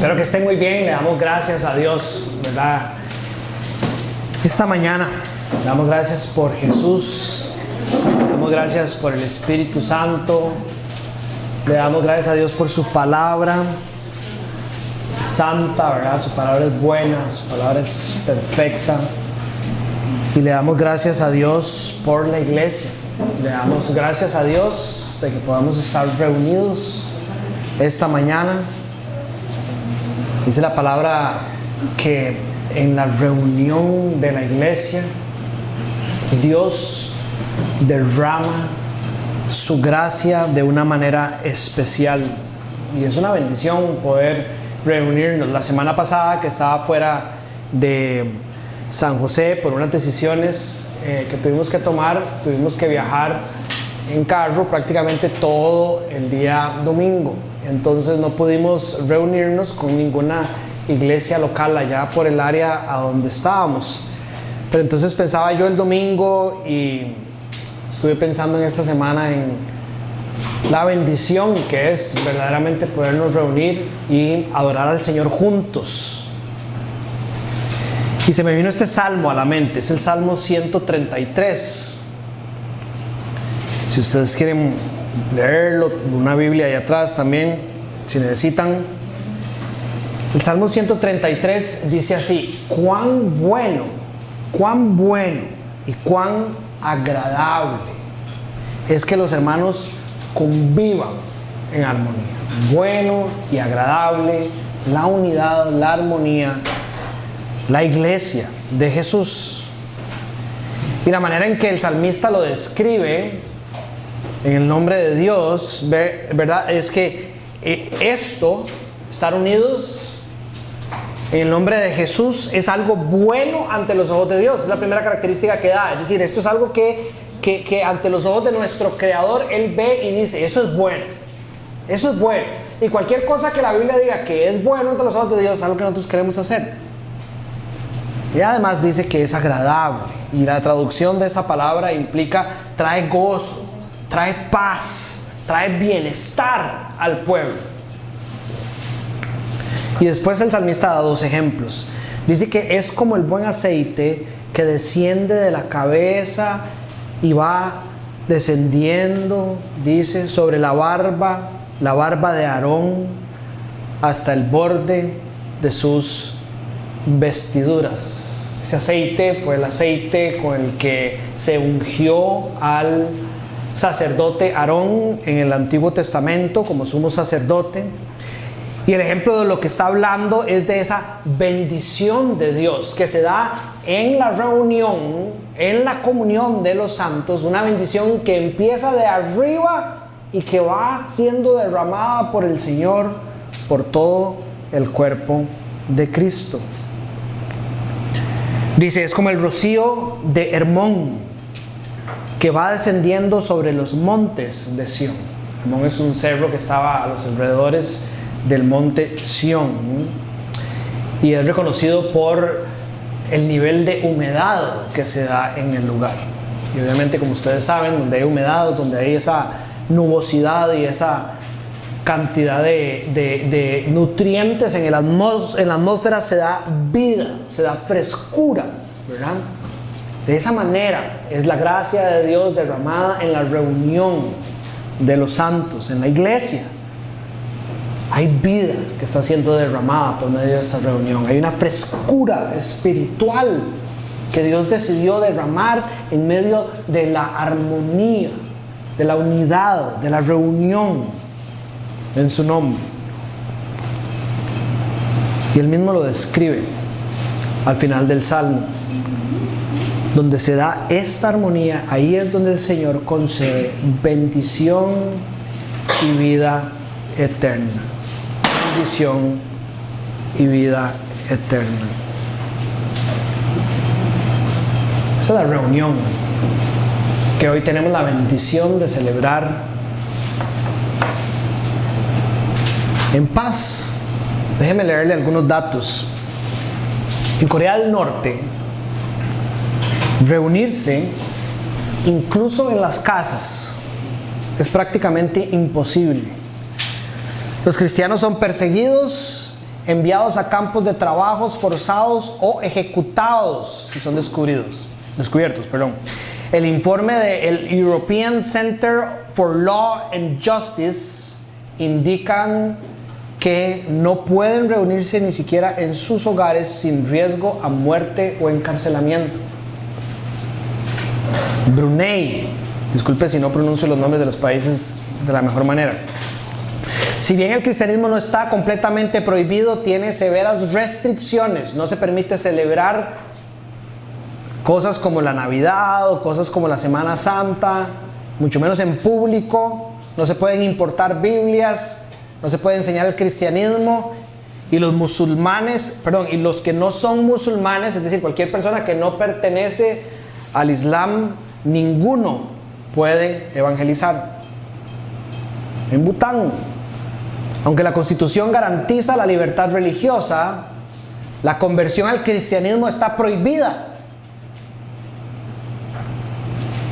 Espero que estén muy bien. Le damos gracias a Dios, ¿verdad? Esta mañana le damos gracias por Jesús, le damos gracias por el Espíritu Santo, le damos gracias a Dios por su palabra santa, ¿verdad? Su palabra es buena, su palabra es perfecta. Y le damos gracias a Dios por la iglesia. Le damos gracias a Dios de que podamos estar reunidos esta mañana. Dice la palabra que en la reunión de la iglesia Dios derrama su gracia de una manera especial. Y es una bendición poder reunirnos. La semana pasada que estaba fuera de San José por unas decisiones que tuvimos que tomar, tuvimos que viajar en carro prácticamente todo el día domingo. Entonces no pudimos reunirnos con ninguna iglesia local allá por el área a donde estábamos. Pero entonces pensaba yo el domingo y estuve pensando en esta semana en la bendición que es verdaderamente podernos reunir y adorar al Señor juntos. Y se me vino este salmo a la mente, es el Salmo 133. Si ustedes quieren leerlo, una Biblia ahí atrás también, si necesitan. El Salmo 133 dice así: cuán bueno y cuán agradable es que los hermanos convivan en armonía. Bueno y agradable, la unidad, la armonía, la iglesia de Jesús. Y la manera en que el salmista lo describe en el nombre de Dios, ¿verdad? Es que estar unidos en el nombre de Jesús es algo bueno ante los ojos de Dios. Es la primera característica que da. Es decir, esto es algo que ante los ojos de nuestro Creador Él ve y dice: eso es bueno. Eso es bueno. Y cualquier cosa que la Biblia diga que es bueno ante los ojos de Dios es algo que nosotros queremos hacer. Y además dice que es agradable. Y la traducción de esa palabra implica trae gozo, trae paz, trae bienestar al pueblo. Y después el salmista da dos ejemplos. Dice que es como el buen aceite que desciende de la cabeza y va descendiendo, dice, sobre la barba de Aarón, hasta el borde de sus vestiduras. Ese aceite fue el aceite con el que se ungió al sacerdote Aarón en el Antiguo Testamento como sumo sacerdote. Y el ejemplo de lo que está hablando es de esa bendición de Dios que se da en la reunión, en la comunión de los santos, una bendición que empieza de arriba y que va siendo derramada por el Señor por todo el cuerpo de Cristo. Dice, es como el rocío de Hermón que va descendiendo sobre los montes de Sión. Hermón es un cerro que estaba a los alrededores del monte Sión y es reconocido por el nivel de humedad que se da en el lugar. Y obviamente, como ustedes saben, donde hay humedad, donde hay esa nubosidad y esa cantidad de nutrientes en la atmósfera, se da vida, se da frescura, ¿verdad? De esa manera es la gracia de Dios derramada en la reunión de los santos, en la iglesia. Hay vida que está siendo derramada por medio de esta reunión. Hay una frescura espiritual que Dios decidió derramar en medio de la armonía, de la unidad, de la reunión en su nombre. Y Él mismo lo describe al final del Salmo. Donde se da esta armonía, ahí es donde el Señor concede bendición y vida eterna. Bendición y vida eterna. Esa es la reunión que hoy tenemos la bendición de celebrar en paz. Déjeme leerle algunos datos. En Corea del Norte, reunirse incluso en las casas es prácticamente imposible. Los cristianos son perseguidos enviados a campos de trabajos forzados o ejecutados si son descubiertos. El informe del European Center for Law and Justice indican que no pueden reunirse ni siquiera en sus hogares sin riesgo a muerte o encarcelamiento. Brunei, disculpe si no pronuncio los nombres de los países de la mejor manera. Si bien el cristianismo no está completamente prohibido, tiene severas restricciones. No se permite celebrar cosas como la Navidad o cosas como la Semana Santa, mucho menos en público. No se pueden importar Biblias, no se puede enseñar el cristianismo. Y los musulmanes, y los que no son musulmanes, es decir, cualquier persona que no pertenece al Islam, ninguno puede evangelizar. En Bután, aunque la Constitución garantiza la libertad religiosa, la conversión al cristianismo está prohibida.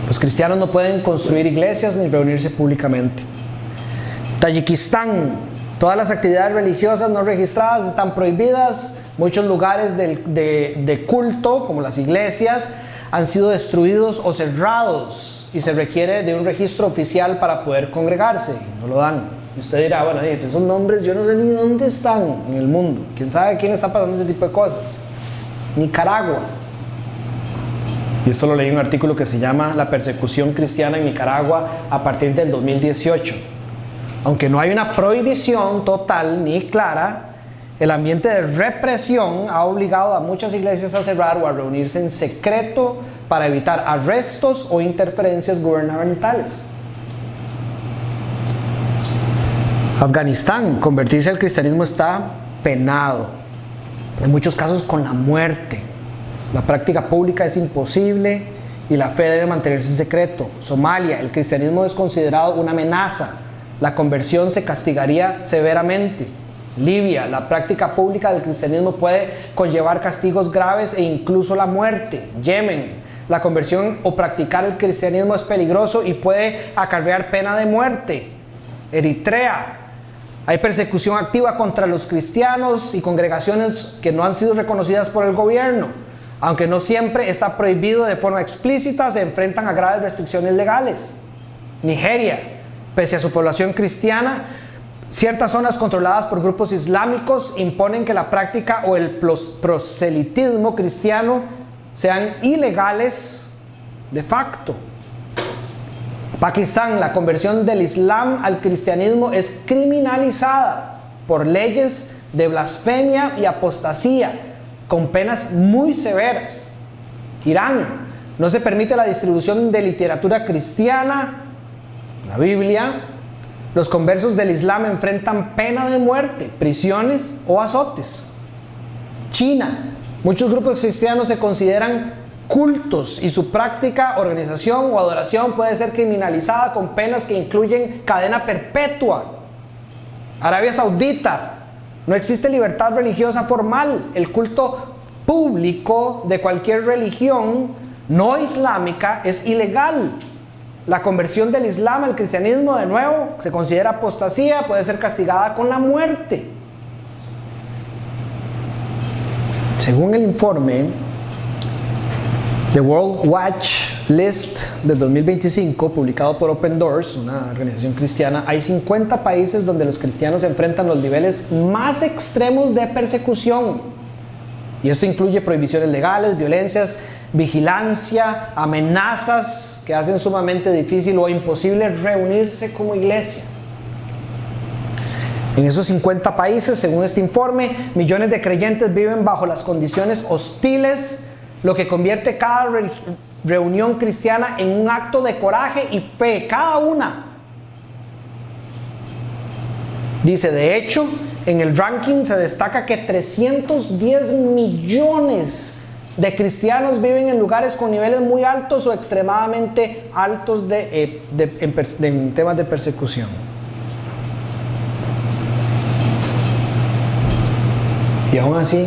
Los cristianos no pueden construir iglesias ni reunirse públicamente. Tayikistán, todas las actividades religiosas no registradas están prohibidas. Muchos lugares de culto, como las iglesias, han sido destruidos o cerrados y se requiere de un registro oficial para poder congregarse. No lo dan. Y usted dirá, bueno, esos nombres yo no sé ni dónde están en el mundo. ¿Quién sabe quién está pasando ese tipo de cosas? Nicaragua. Y esto lo leí en un artículo que se llama La persecución cristiana en Nicaragua a partir del 2018. Aunque no hay una prohibición total ni clara, el ambiente de represión ha obligado a muchas iglesias a cerrar o a reunirse en secreto para evitar arrestos o interferencias gubernamentales. Afganistán, convertirse al cristianismo está penado, en muchos casos con la muerte. La práctica pública es imposible y la fe debe mantenerse en secreto. Somalia, el cristianismo es considerado una amenaza. La conversión se castigaría severamente. Libia, la práctica pública del cristianismo puede conllevar castigos graves e incluso la muerte. Yemen, la conversión o practicar el cristianismo es peligroso y puede acarrear pena de muerte. Eritrea, hay persecución activa contra los cristianos y congregaciones que no han sido reconocidas por el gobierno. Aunque no siempre está prohibido de forma explícita, se enfrentan a graves restricciones legales. Nigeria, pese a su población cristiana, ciertas zonas controladas por grupos islámicos imponen que la práctica o el proselitismo cristiano sean ilegales de facto. Pakistán, la conversión del Islam al cristianismo es criminalizada por leyes de blasfemia y apostasía, con penas muy severas. Irán, no se permite la distribución de literatura cristiana, la Biblia. Los conversos del Islam enfrentan pena de muerte, prisiones o azotes. China, muchos grupos cristianos se consideran cultos y su práctica, organización o adoración puede ser criminalizada con penas que incluyen cadena perpetua. Arabia Saudita, no existe libertad religiosa formal. El culto público de cualquier religión no islámica es ilegal. La conversión del Islam al cristianismo, de nuevo, se considera apostasía, puede ser castigada con la muerte. Según el informe The World Watch List del 2025, publicado por Open Doors, una organización cristiana, hay 50 países donde los cristianos enfrentan los niveles más extremos de persecución. Y esto incluye prohibiciones legales, violencias, vigilancia, amenazas que hacen sumamente difícil o imposible reunirse como iglesia. En esos 50 países, según este informe, millones de creyentes viven bajo las condiciones hostiles, lo que convierte cada reunión cristiana en un acto de coraje y fe, cada una. Dice, de hecho, en el ranking se destaca que 310 millones de cristianos viven en lugares con niveles muy altos o extremadamente altos en temas de persecución. Y aún así,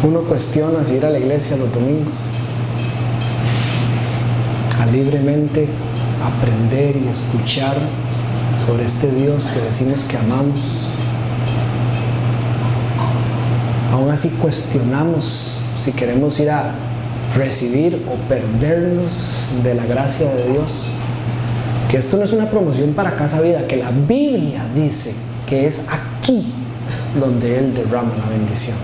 uno cuestiona si ir a la iglesia los domingos, a libremente aprender y escuchar sobre este Dios que decimos que amamos. Aún así cuestionamos si queremos ir a recibir o perdernos de la gracia de Dios. Que esto no es una promoción para Casa Vida, que la Biblia dice que es aquí donde Él derrama la bendición.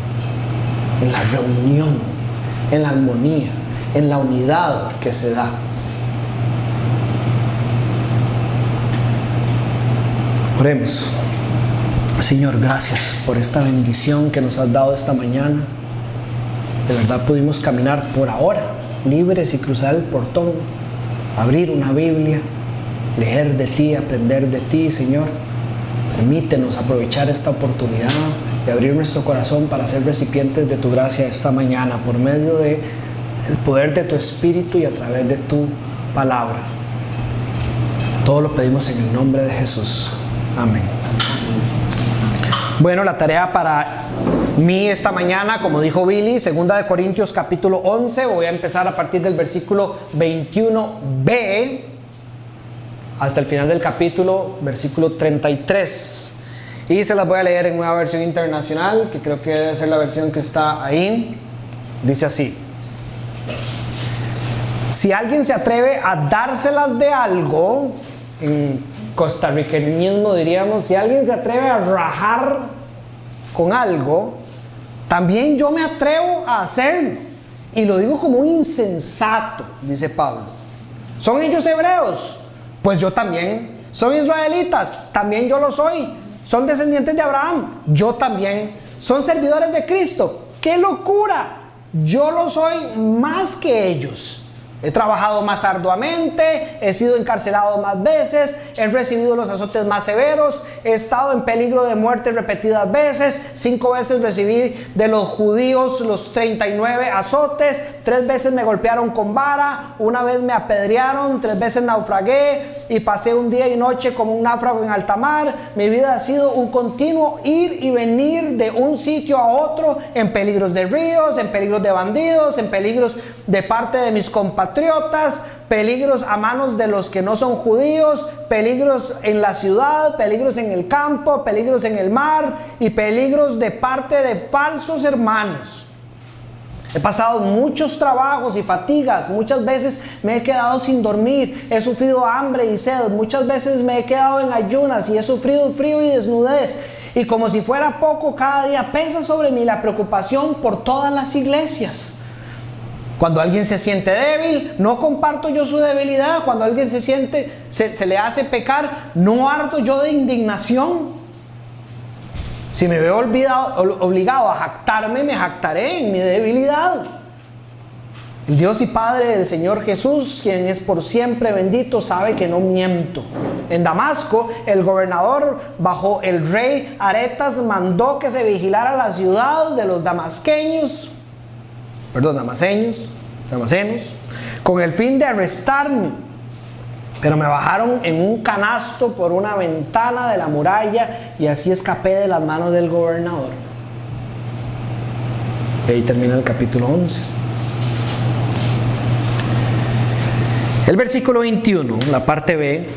En la reunión, en la armonía, en la unidad que se da. Oremos. Señor, gracias por esta bendición que nos has dado esta mañana. De verdad pudimos caminar por ahora, libres, y cruzar el portón, abrir una Biblia, leer de ti, aprender de ti, Señor. Permítenos aprovechar esta oportunidad y abrir nuestro corazón para ser recipientes de tu gracia esta mañana, por medio del poder de tu Espíritu y a través de tu palabra. Todo lo pedimos en el nombre de Jesús. Amén. Bueno, la tarea para mí esta mañana, como dijo Billy, 2 Corintios capítulo 11, voy a empezar a partir del versículo 21b hasta el final del capítulo, versículo 33. Y se las voy a leer en Nueva Versión Internacional, que creo que debe ser la versión que está ahí. Dice así: si alguien se atreve a dárselas de algo, en costarriqueñismo diríamos, si alguien se atreve a rajar con algo, también yo me atrevo a hacerlo. Y lo digo como un insensato, dice Pablo. ¿Son ellos hebreos? Pues yo también. ¿Son israelitas? También yo lo soy. ¿Son descendientes de Abraham? Yo también. ¿Son servidores de Cristo? ¡Qué locura! Yo lo soy más que ellos. He trabajado más arduamente, he sido encarcelado más veces, he recibido los azotes más severos, he estado en peligro de muerte repetidas veces, 5 veces recibí de los judíos los 39 azotes, 3 veces me golpearon con vara, 1 vez me apedrearon, 3 veces naufragué y pasé un día y noche como un náufrago en alta mar. Mi vida ha sido un continuo ir y venir de un sitio a otro, en peligros de ríos, en peligros de bandidos, en peligros de parte de mis compatriotas, peligros a manos de los que no son judíos, peligros en la ciudad, peligros en el campo, peligros en el mar y peligros de parte de falsos hermanos. He pasado muchos trabajos y fatigas, muchas veces me he quedado sin dormir, he sufrido hambre y sed, muchas veces me he quedado en ayunas y he sufrido frío y desnudez. Y como si fuera poco, cada día pesa sobre mí la preocupación por todas las iglesias. Cuando alguien se siente débil, no comparto yo su debilidad. Cuando alguien se le hace pecar, no ardo yo de indignación. Si me veo obligado a jactarme, me jactaré en mi debilidad. El Dios y Padre del Señor Jesús, quien es por siempre bendito, sabe que no miento. En Damasco, el gobernador bajo el rey Aretas mandó que se vigilara la ciudad de los damasenos, con el fin de arrestarme. Pero me bajaron en un canasto por una ventana de la muralla y así escapé de las manos del gobernador. Y ahí termina el capítulo 11. El versículo 21, la parte B,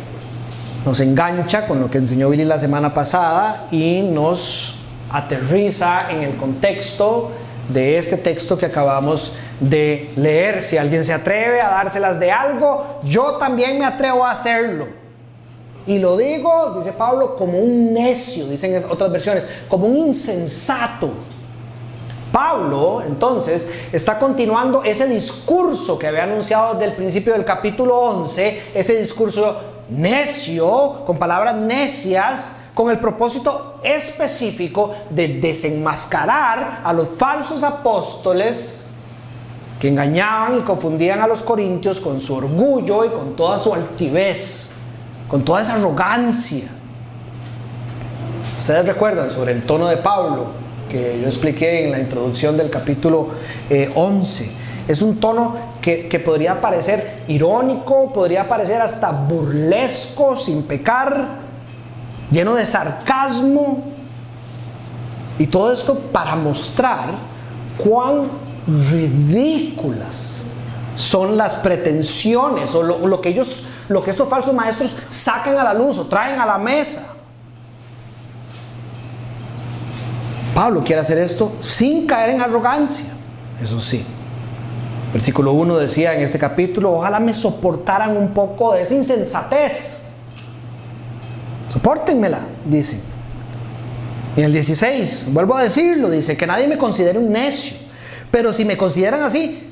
nos engancha con lo que enseñó Billy la semana pasada y nos aterriza en el contexto de este texto que acabamos de leer. Si alguien se atreve a dárselas de algo, yo también me atrevo a hacerlo. Y lo digo, dice Pablo, como un necio, dicen otras versiones, como un insensato. Pablo, entonces, está continuando ese discurso que había anunciado desde el principio del capítulo 11, ese discurso necio, con palabras necias, con el propósito específico de desenmascarar a los falsos apóstoles que engañaban y confundían a los corintios con su orgullo y con toda su altivez, con toda esa arrogancia. Ustedes recuerdan sobre el tono de Pablo que yo expliqué en la introducción del capítulo 11. Es un tono que podría parecer irónico, podría parecer hasta burlesco, sin pecar, lleno de sarcasmo, y todo esto para mostrar cuán ridículas son las pretensiones o lo que estos falsos maestros sacan a la luz o traen a la mesa. Pablo quiere hacer esto sin caer en arrogancia, eso sí. Versículo 1 decía en este capítulo: ojalá me soportaran un poco de esa insensatez. Sopórtenmela, dice. Y en el 16, vuelvo a decirlo, dice: que nadie me considere un necio, pero si me consideran así,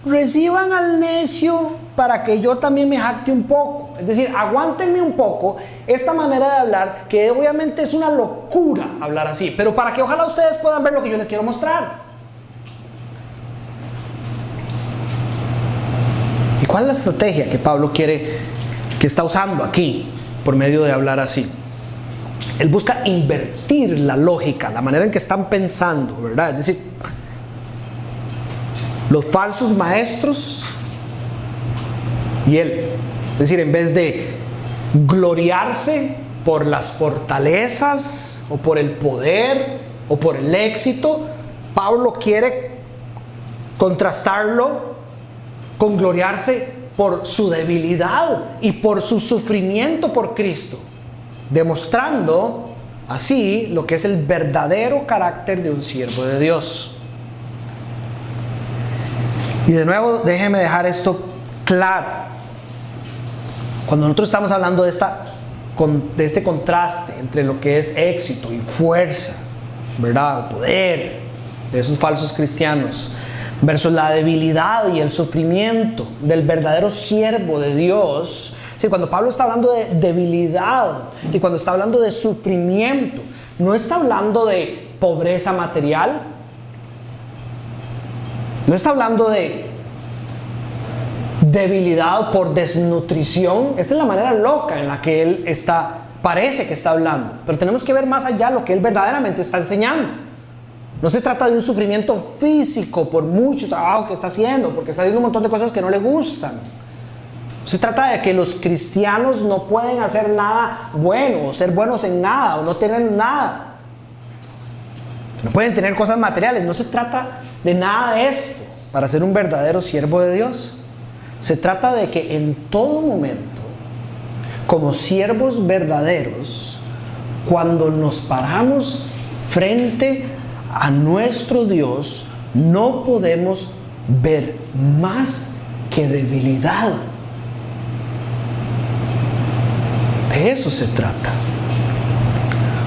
reciban al necio para que yo también me jacte un poco. Es decir, aguántenme un poco esta manera de hablar, que obviamente es una locura hablar así, pero para que ojalá ustedes puedan ver lo que yo les quiero mostrar. ¿Y cuál es la estrategia que Pablo que está usando aquí por medio de hablar así? Él busca invertir la lógica, la manera en que están pensando, ¿verdad? Es decir, los falsos maestros y él. Es decir, en vez de gloriarse por las fortalezas o por el poder o por el éxito, Pablo quiere contrastarlo con gloriarse por su debilidad y por su sufrimiento por Cristo, demostrando así lo que es el verdadero carácter de un siervo de Dios. Y de nuevo, déjeme dejar esto claro. Cuando nosotros estamos hablando de este contraste entre lo que es éxito y fuerza, ¿verdad?, poder de esos falsos cristianos, versus la debilidad y el sufrimiento del verdadero siervo de Dios. Sí, cuando Pablo está hablando de debilidad y cuando está hablando de sufrimiento, no está hablando de pobreza material, no está hablando de debilidad por desnutrición. Esta es la manera loca en la que él parece que está hablando, pero tenemos que ver más allá lo que él verdaderamente está enseñando. No se trata de un sufrimiento físico por mucho trabajo que está haciendo, porque está haciendo un montón de cosas que no le gustan. Se trata de que los cristianos no pueden hacer nada bueno, o ser buenos en nada, o no tener nada. No pueden tener cosas materiales. No se trata de nada de esto para ser un verdadero siervo de Dios. Se trata de que en todo momento, como siervos verdaderos, cuando nos paramos frente a nuestro Dios, no podemos ver más que debilidad. De eso se trata.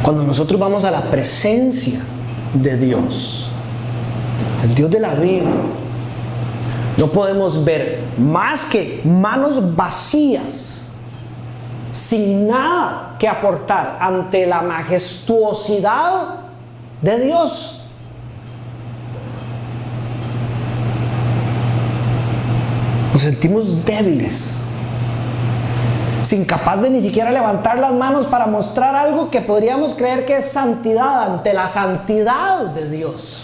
Cuando nosotros vamos a la presencia de Dios, el Dios de la Biblia, no podemos ver más que manos vacías, sin nada que aportar ante la majestuosidad de Dios. Nos sentimos débiles, sin capaz de ni siquiera levantar las manos para mostrar algo que podríamos creer que es santidad ante la santidad de Dios.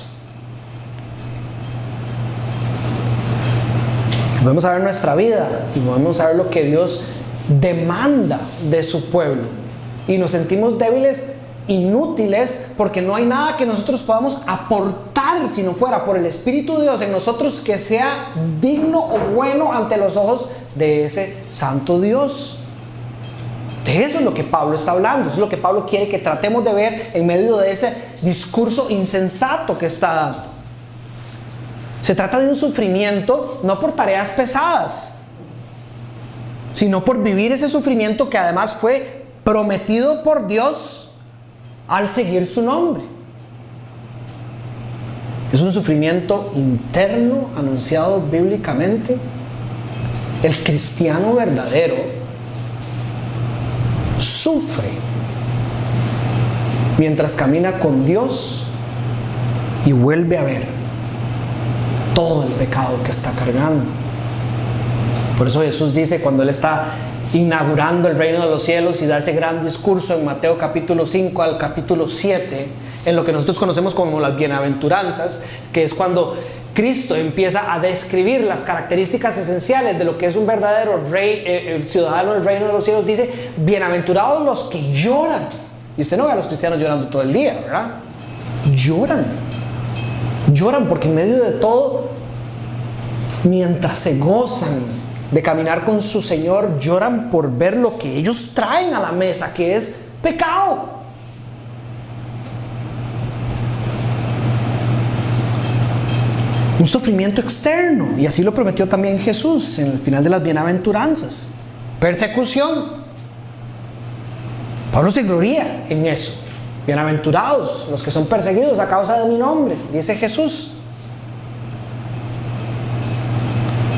Podemos saber nuestra vida y podemos saber lo que Dios demanda de su pueblo, y nos sentimos débiles, inútiles, porque no hay nada que nosotros podamos aportar si no fuera por el Espíritu de Dios en nosotros, que sea digno o bueno ante los ojos de ese santo Dios. De eso es lo que Pablo está hablando. Eso es lo que Pablo quiere que tratemos de ver en medio de ese discurso insensato que está dando. Se trata de un sufrimiento no por tareas pesadas, sino por vivir ese sufrimiento que además fue prometido por Dios al seguir su nombre. Es un sufrimiento interno anunciado bíblicamente. El cristiano verdadero sufre mientras camina con Dios y vuelve a ver todo el pecado que está cargando. Por eso Jesús dice, cuando Él está inaugurando el reino de los cielos y da ese gran discurso en Mateo capítulo 5 al capítulo 7, en lo que nosotros conocemos como las bienaventuranzas, que es cuando Cristo empieza a describir las características esenciales de lo que es un verdadero rey, ciudadano del reino de los cielos. Dice, bienaventurados los que lloran. Y usted no ve a los cristianos llorando todo el día, ¿verdad? Lloran porque en medio de todo, mientras se gozan de caminar con su Señor, lloran por ver lo que ellos traen a la mesa, que es pecado. Un sufrimiento externo, y así lo prometió también Jesús en el final de las bienaventuranzas. Persecución. Pablo se gloria en eso. Bienaventurados los que son perseguidos a causa de mi nombre, dice Jesús.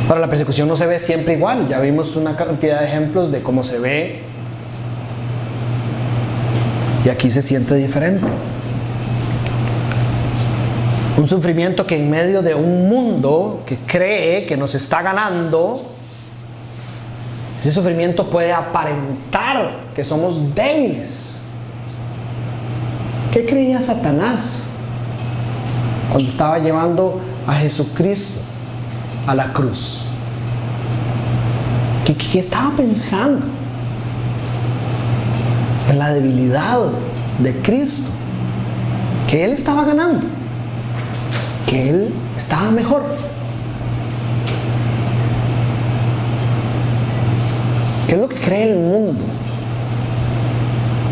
Ahora, la persecución no se ve siempre igual. Ya vimos una cantidad de ejemplos de cómo se ve, y aquí se siente diferente. Un sufrimiento que en medio de un mundo que cree que nos está ganando, ese sufrimiento puede aparentar que somos débiles. ¿Qué creía Satanás cuando estaba llevando a Jesucristo a la cruz? ¿Qué estaba pensando? En la debilidad de Cristo, que Él estaba ganando, que Él estaba mejor. ¿Qué es lo que cree el mundo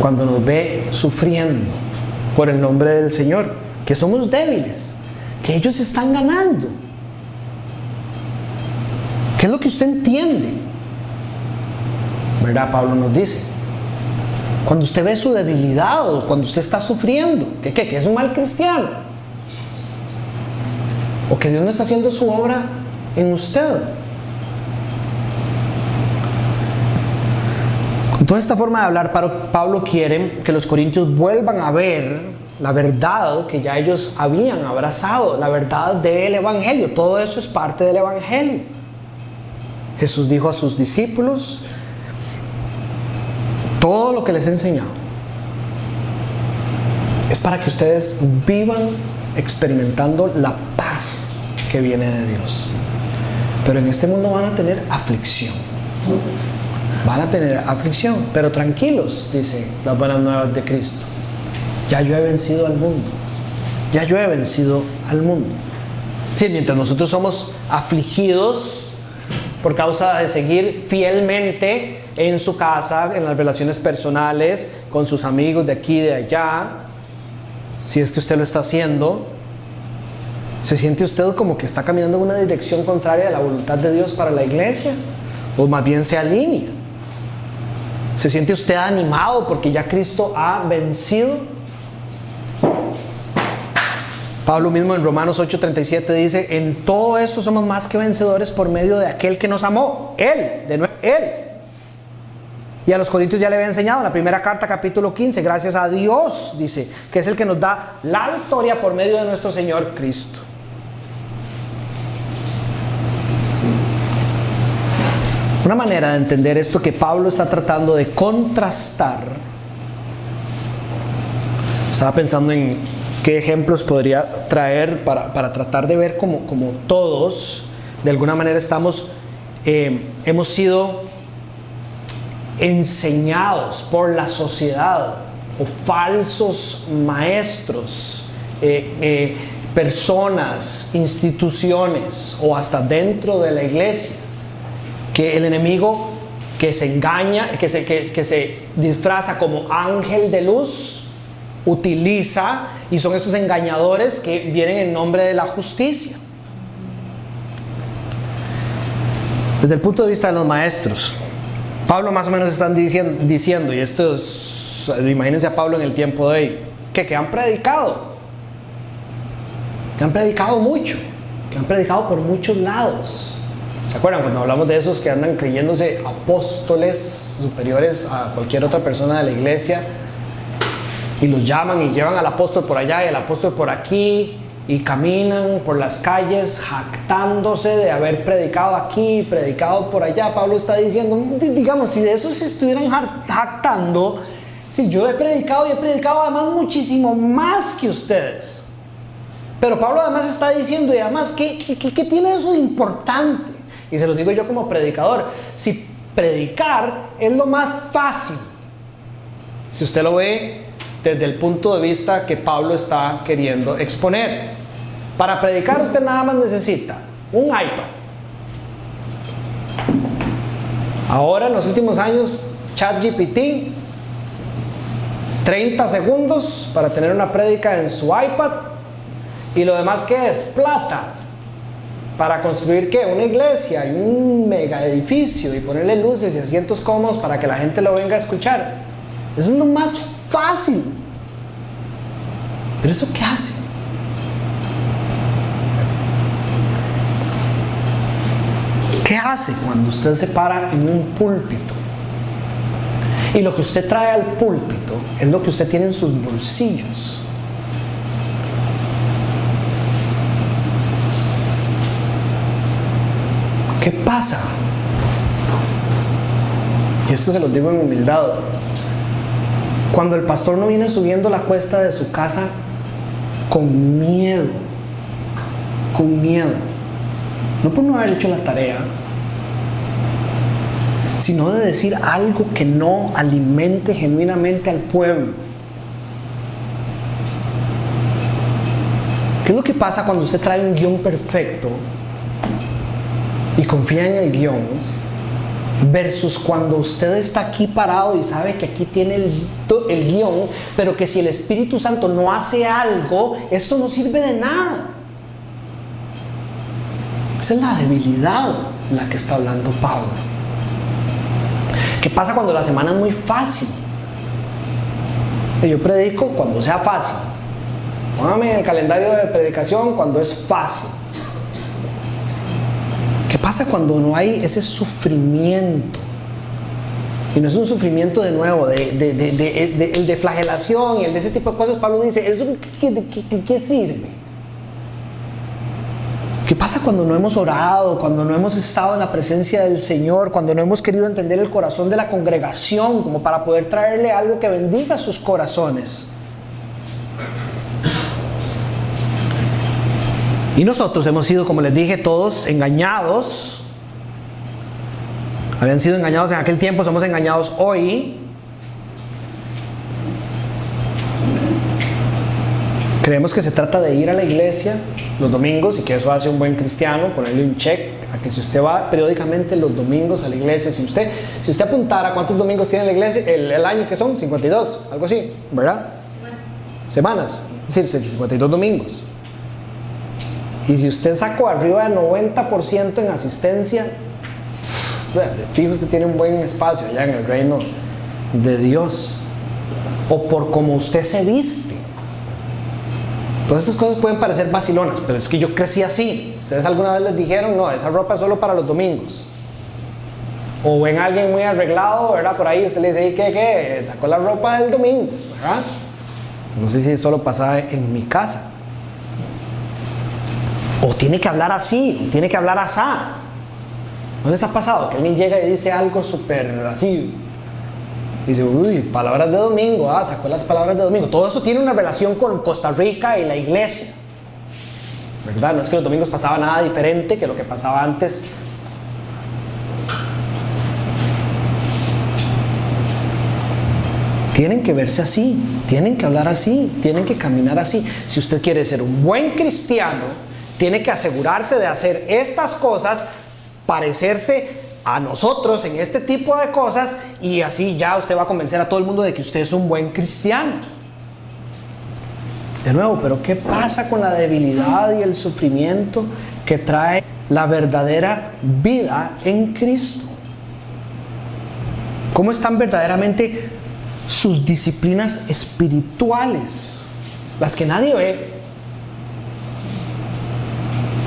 cuando nos ve sufriendo por el nombre del Señor? Que somos débiles, que ellos están ganando. ¿Qué es lo que usted entiende? ¿Verdad? Pablo nos dice, cuando usted ve su debilidad o cuando usted está sufriendo, que es un mal cristiano, o que Dios no está haciendo su obra en usted. Con toda esta forma de hablar, Pablo quiere que los corintios vuelvan a ver la verdad que ya ellos habían abrazado, la verdad del Evangelio. Todo eso es parte del Evangelio. Jesús dijo a sus discípulos todo lo que les he enseñado es para que ustedes vivan experimentando la paz que viene de Dios. Pero en este mundo van a tener aflicción. Van a tener aflicción, pero tranquilos, dice las buenas nuevas de Cristo. Ya yo he vencido al mundo. Ya yo he vencido al mundo. Sí, mientras nosotros somos afligidos por causa de seguir fielmente en su casa, en las relaciones personales, con sus amigos de aquí y de allá, si es que usted lo está haciendo, ¿se siente usted como que está caminando en una dirección contraria de la voluntad de Dios para la iglesia? ¿O más bien se alinea? ¿Se siente usted animado porque ya Cristo ha vencido? Pablo mismo en Romanos 8:37 dice, en todo esto somos más que vencedores por medio de aquel que nos amó. Él, de nuevo, Él. Y a los Corintios ya le había enseñado en la primera carta, capítulo 15, gracias a Dios, dice, que es el que nos da la victoria por medio de nuestro Señor Cristo. Una manera de entender esto que Pablo está tratando de contrastar, estaba pensando en qué ejemplos podría traer para tratar de ver como todos, de alguna manera hemos sido enseñados por la sociedad o falsos maestros, personas, instituciones o hasta dentro de la iglesia, que el enemigo que se engaña, que se disfraza como ángel de luz, utiliza, y son estos engañadores que vienen en nombre de la justicia. Desde el punto de vista de los maestros, Pablo más o menos están diciendo, y esto es, imagínense a Pablo en el tiempo de hoy, que han predicado mucho, que han predicado por muchos lados. ¿Se acuerdan cuando hablamos de esos que andan creyéndose apóstoles superiores a cualquier otra persona de la iglesia? Y los llaman y llevan al apóstol por allá y al apóstol por aquí, y caminan por las calles jactándose de haber predicado aquí, predicado por allá. Pablo está diciendo, digamos, si de eso se estuvieran jactando, si yo he predicado y he predicado además muchísimo más que ustedes. Pero Pablo además está diciendo, y además, ¿qué tiene eso de importante? Y se lo digo yo como predicador, si predicar es lo más fácil, si usted lo ve desde el punto de vista que Pablo está queriendo exponer. Para predicar usted nada más necesita un iPad. Ahora en los últimos años, ChatGPT, 30 segundos para tener una prédica en su iPad, y lo demás, ¿qué es? Plata. para construir ¿qué? Una iglesia y un mega edificio y ponerle luces y asientos cómodos para que la gente lo venga a escuchar. Eso es lo más fácil. Pero ¿eso qué hace? ¿Qué hace cuando usted se para en un púlpito? Y lo que usted trae al púlpito es lo que usted tiene en sus bolsillos. ¿Qué pasa? Y esto se lo digo en humildad. Cuando el pastor no viene subiendo la cuesta de su casa con miedo, no por no haber hecho la tarea, sino de decir algo que no alimente genuinamente al pueblo. ¿Qué es lo que pasa cuando usted trae un guión perfecto y confía en el guión, versus cuando usted está aquí parado y sabe que aquí tiene el guión, pero que si el Espíritu Santo no hace algo, esto no sirve de nada? Esa es la debilidad en la que está hablando Pablo. ¿Qué pasa cuando la semana es muy fácil? Yo predico cuando sea fácil. Póngame en el calendario de predicación cuando es fácil. ¿Qué pasa cuando no hay ese sufrimiento? Y no es un sufrimiento de nuevo, el de flagelación y el de ese tipo de cosas. Pablo dice, ¿eso qué sirve? ¿Qué pasa cuando no hemos orado, cuando no hemos estado en la presencia del Señor, cuando no hemos querido entender el corazón de la congregación como para poder traerle algo que bendiga sus corazones? Y nosotros hemos sido, como les dije, todos engañados. Habían sido engañados en aquel tiempo, somos engañados hoy. Creemos que se trata de ir a la iglesia los domingos y que eso hace un buen cristiano, ponerle un check a que si usted va periódicamente los domingos a la iglesia, si usted apuntara cuántos domingos tiene la iglesia, el año que son 52, algo así, ¿verdad? Semanas, es decir, 52 domingos. Y si usted sacó arriba del 90% en asistencia, de fijo usted tiene un buen espacio allá en el reino de Dios. O por cómo usted se viste. Todas estas cosas pueden parecer vacilonas, pero es que yo crecí así. Ustedes alguna vez les dijeron, no, esa ropa es solo para los domingos. O ven a alguien muy arreglado, ¿verdad? Por ahí usted le dice, ¿qué? Sacó la ropa del domingo, ¿verdad? No sé si solo pasaba en mi casa. O tiene que hablar así, o tiene que hablar asá. ¿No les ha pasado que alguien llega y dice algo súper así? Dice, uy, palabras de domingo, sacó las palabras de domingo. Todo eso tiene una relación con Costa Rica y la iglesia, ¿verdad? No es que los domingos pasaba nada diferente que lo que pasaba antes. Tienen que verse así, tienen que hablar así, tienen que caminar así. Si usted quiere ser un buen cristiano, tiene que asegurarse de hacer estas cosas, parecerse a nosotros en este tipo de cosas, y así ya usted va a convencer a todo el mundo de que usted es un buen cristiano. De nuevo, pero ¿qué pasa con la debilidad y el sufrimiento que trae la verdadera vida en Cristo? ¿Cómo están verdaderamente sus disciplinas espirituales? Las que nadie ve,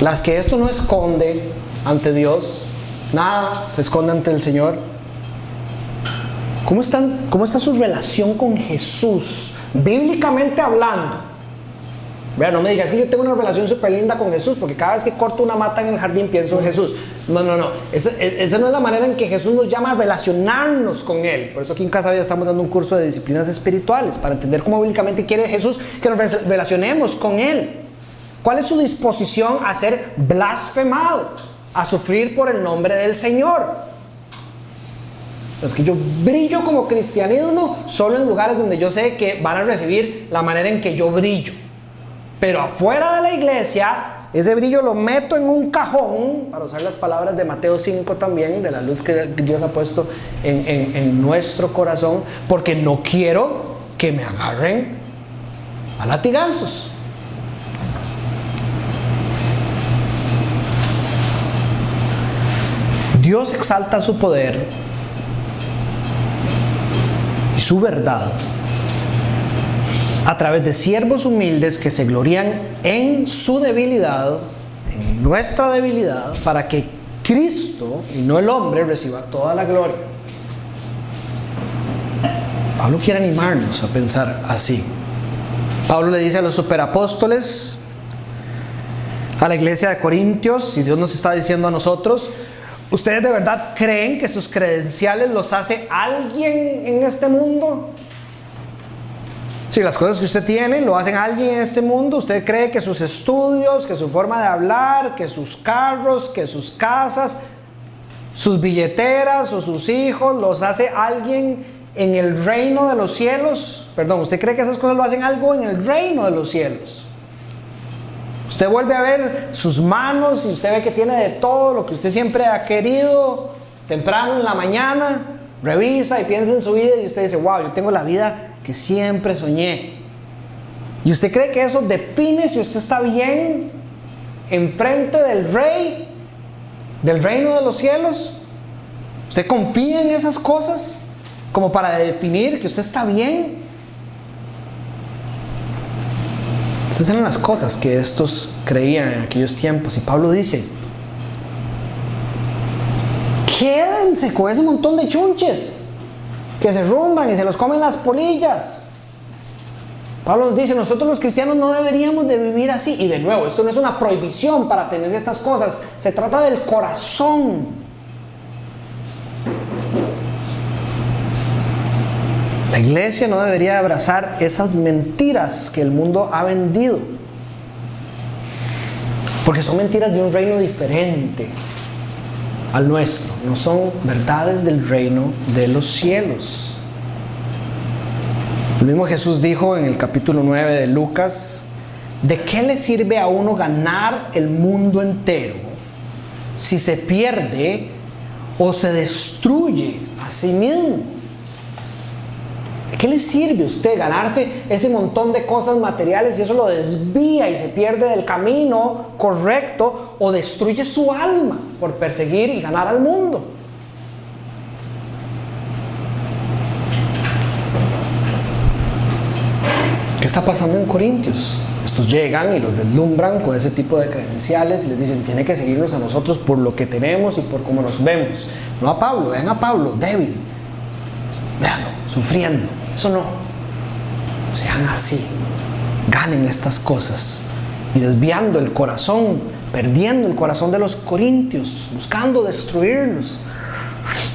las que esto no esconde ante Dios. Nada se esconde ante el Señor. ¿Cómo está su relación con Jesús? Bíblicamente hablando. Vea, no me digas que yo tengo una relación súper linda con Jesús, porque cada vez que corto una mata en el jardín pienso en Jesús. No. Esa no es la manera en que Jesús nos llama a relacionarnos con Él. Por eso aquí en Casa Vida estamos dando un curso de disciplinas espirituales, para entender cómo bíblicamente quiere Jesús que nos relacionemos con Él. ¿Cuál es su disposición a ser blasfemado, a sufrir por el nombre del Señor? Es que yo brillo como cristianismo solo en lugares donde yo sé que van a recibir la manera en que yo brillo. Pero afuera de la iglesia, ese brillo lo meto en un cajón, para usar las palabras de Mateo 5 también, de la luz que Dios ha puesto en nuestro corazón, porque no quiero que me agarren a latigazos. Dios exalta su poder y su verdad a través de siervos humildes que se glorían en su debilidad, en nuestra debilidad, para que Cristo y no el hombre reciba toda la gloria. Pablo quiere animarnos a pensar así. Pablo le dice a los superapóstoles, a la iglesia de Corintios, y Dios nos está diciendo a nosotros: ¿ustedes de verdad creen que sus credenciales los hace alguien en este mundo? Si las cosas que usted tiene lo hacen alguien en este mundo, ¿usted cree que sus estudios, que su forma de hablar, que sus carros, que sus casas, sus billeteras o sus hijos los hace alguien en el reino de los cielos? Perdón, ¿usted cree que esas cosas lo hacen algo en el reino de los cielos? Usted vuelve a ver sus manos y usted ve que tiene de todo lo que usted siempre ha querido. Temprano en la mañana revisa y piensa en su vida y usted dice: wow, yo tengo la vida que siempre soñé. ¿Y usted cree que eso define si usted está bien enfrente del Rey del reino de los cielos? ¿Usted confía en esas cosas como para definir que usted está bien? Esas eran las cosas que estos creían en aquellos tiempos. Y Pablo dice: quédense con ese montón de chunches que se rumban y se los comen las polillas. Pablo nos dice: nosotros los cristianos no deberíamos de vivir así. Y de nuevo, esto no es una prohibición para tener estas cosas, se trata del corazón. La iglesia no debería abrazar esas mentiras que el mundo ha vendido, porque son mentiras de un reino diferente al nuestro, no son verdades del reino de los cielos. El mismo Jesús dijo en el capítulo 9 de Lucas: ¿de qué le sirve a uno ganar el mundo entero si se pierde o se destruye a sí mismo? ¿De qué le sirve a usted ganarse ese montón de cosas materiales y eso lo desvía y se pierde del camino correcto, o destruye su alma por perseguir y ganar al mundo? ¿Qué está pasando en Corintios? Estos llegan y los deslumbran con ese tipo de credenciales y les dicen: tiene que seguirnos a nosotros por lo que tenemos y por cómo nos vemos. No a Pablo, vean a Pablo débil, véanlo, sufriendo. Eso no. Sean así. Ganen estas cosas. Y desviando el corazón, perdiendo el corazón de los corintios, buscando destruirlos.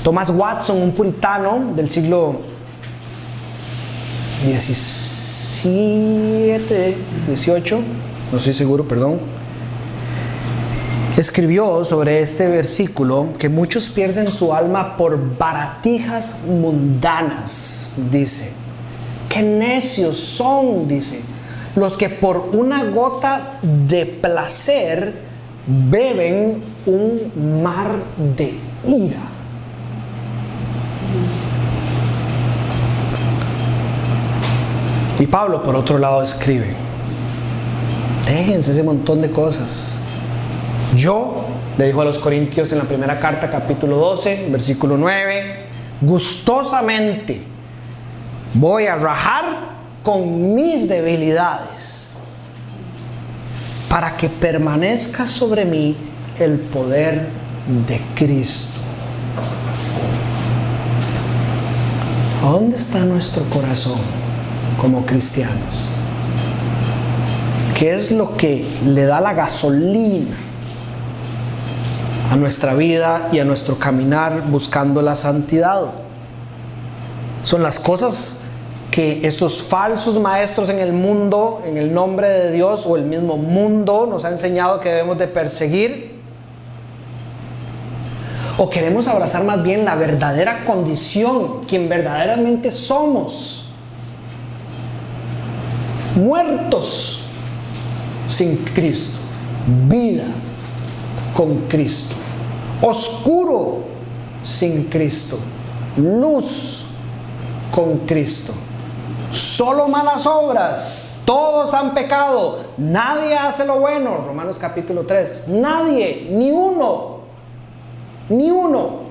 Thomas Watson, un puritano del siglo XVII, no estoy seguro, perdón, escribió sobre este versículo que muchos pierden su alma por baratijas mundanas. Dice: qué necios son, dice, los que por una gota de placer beben un mar de ira. Y Pablo, por otro lado, escribe: déjense ese montón de cosas. Yo, le dijo a los Corintios en la primera carta, capítulo 12, versículo 9, gustosamente voy a rajar con mis debilidades para que permanezca sobre mí el poder de Cristo. ¿A dónde está nuestro corazón como cristianos? ¿Qué es lo que le da la gasolina a nuestra vida y a nuestro caminar buscando la santidad? Son las cosas que estos falsos maestros en el mundo, en el nombre de Dios, o el mismo mundo nos ha enseñado que debemos de perseguir. ¿O queremos abrazar más bien la verdadera condición, quien verdaderamente somos? Muertos sin Cristo, vida con Cristo, oscuro sin Cristo, luz con Cristo. Solo malas obras, todos han pecado, nadie hace lo bueno. Romanos capítulo 3, nadie, ni uno. ni uno,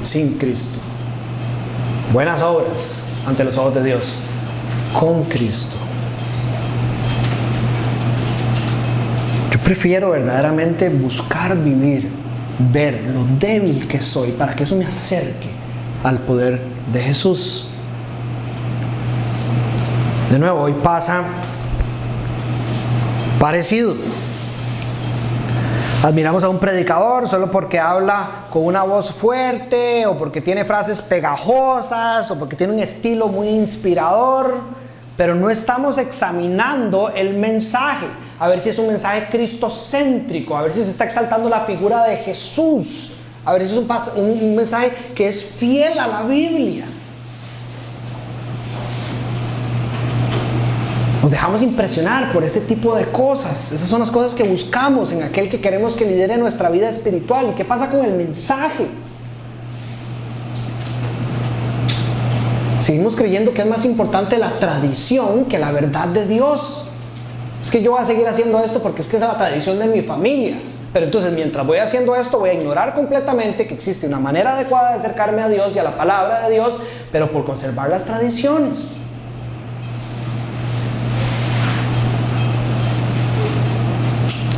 sin Cristo. Buenas obras ante los ojos de Dios, con Cristo. Yo prefiero verdaderamente buscar vivir, ver lo débil que soy, para que eso me acerque al poder de Jesús. De nuevo, hoy pasa parecido. Admiramos a un predicador solo porque habla con una voz fuerte, o porque tiene frases pegajosas, o porque tiene un estilo muy inspirador, pero no estamos examinando el mensaje, a ver si es un mensaje cristocéntrico, a ver si se está exaltando la figura de Jesús, a ver si es un mensaje que es fiel a la Biblia. Nos dejamos impresionar por este tipo de cosas. Esas son las cosas que buscamos en aquel que queremos que lidere nuestra vida espiritual. ¿Y qué pasa con el mensaje? Seguimos creyendo que es más importante la tradición que la verdad de Dios. Es que yo voy a seguir haciendo esto porque es que es la tradición de mi familia. Pero entonces, mientras voy haciendo esto, voy a ignorar completamente que existe una manera adecuada de acercarme a Dios y a la palabra de Dios, pero por conservar las tradiciones.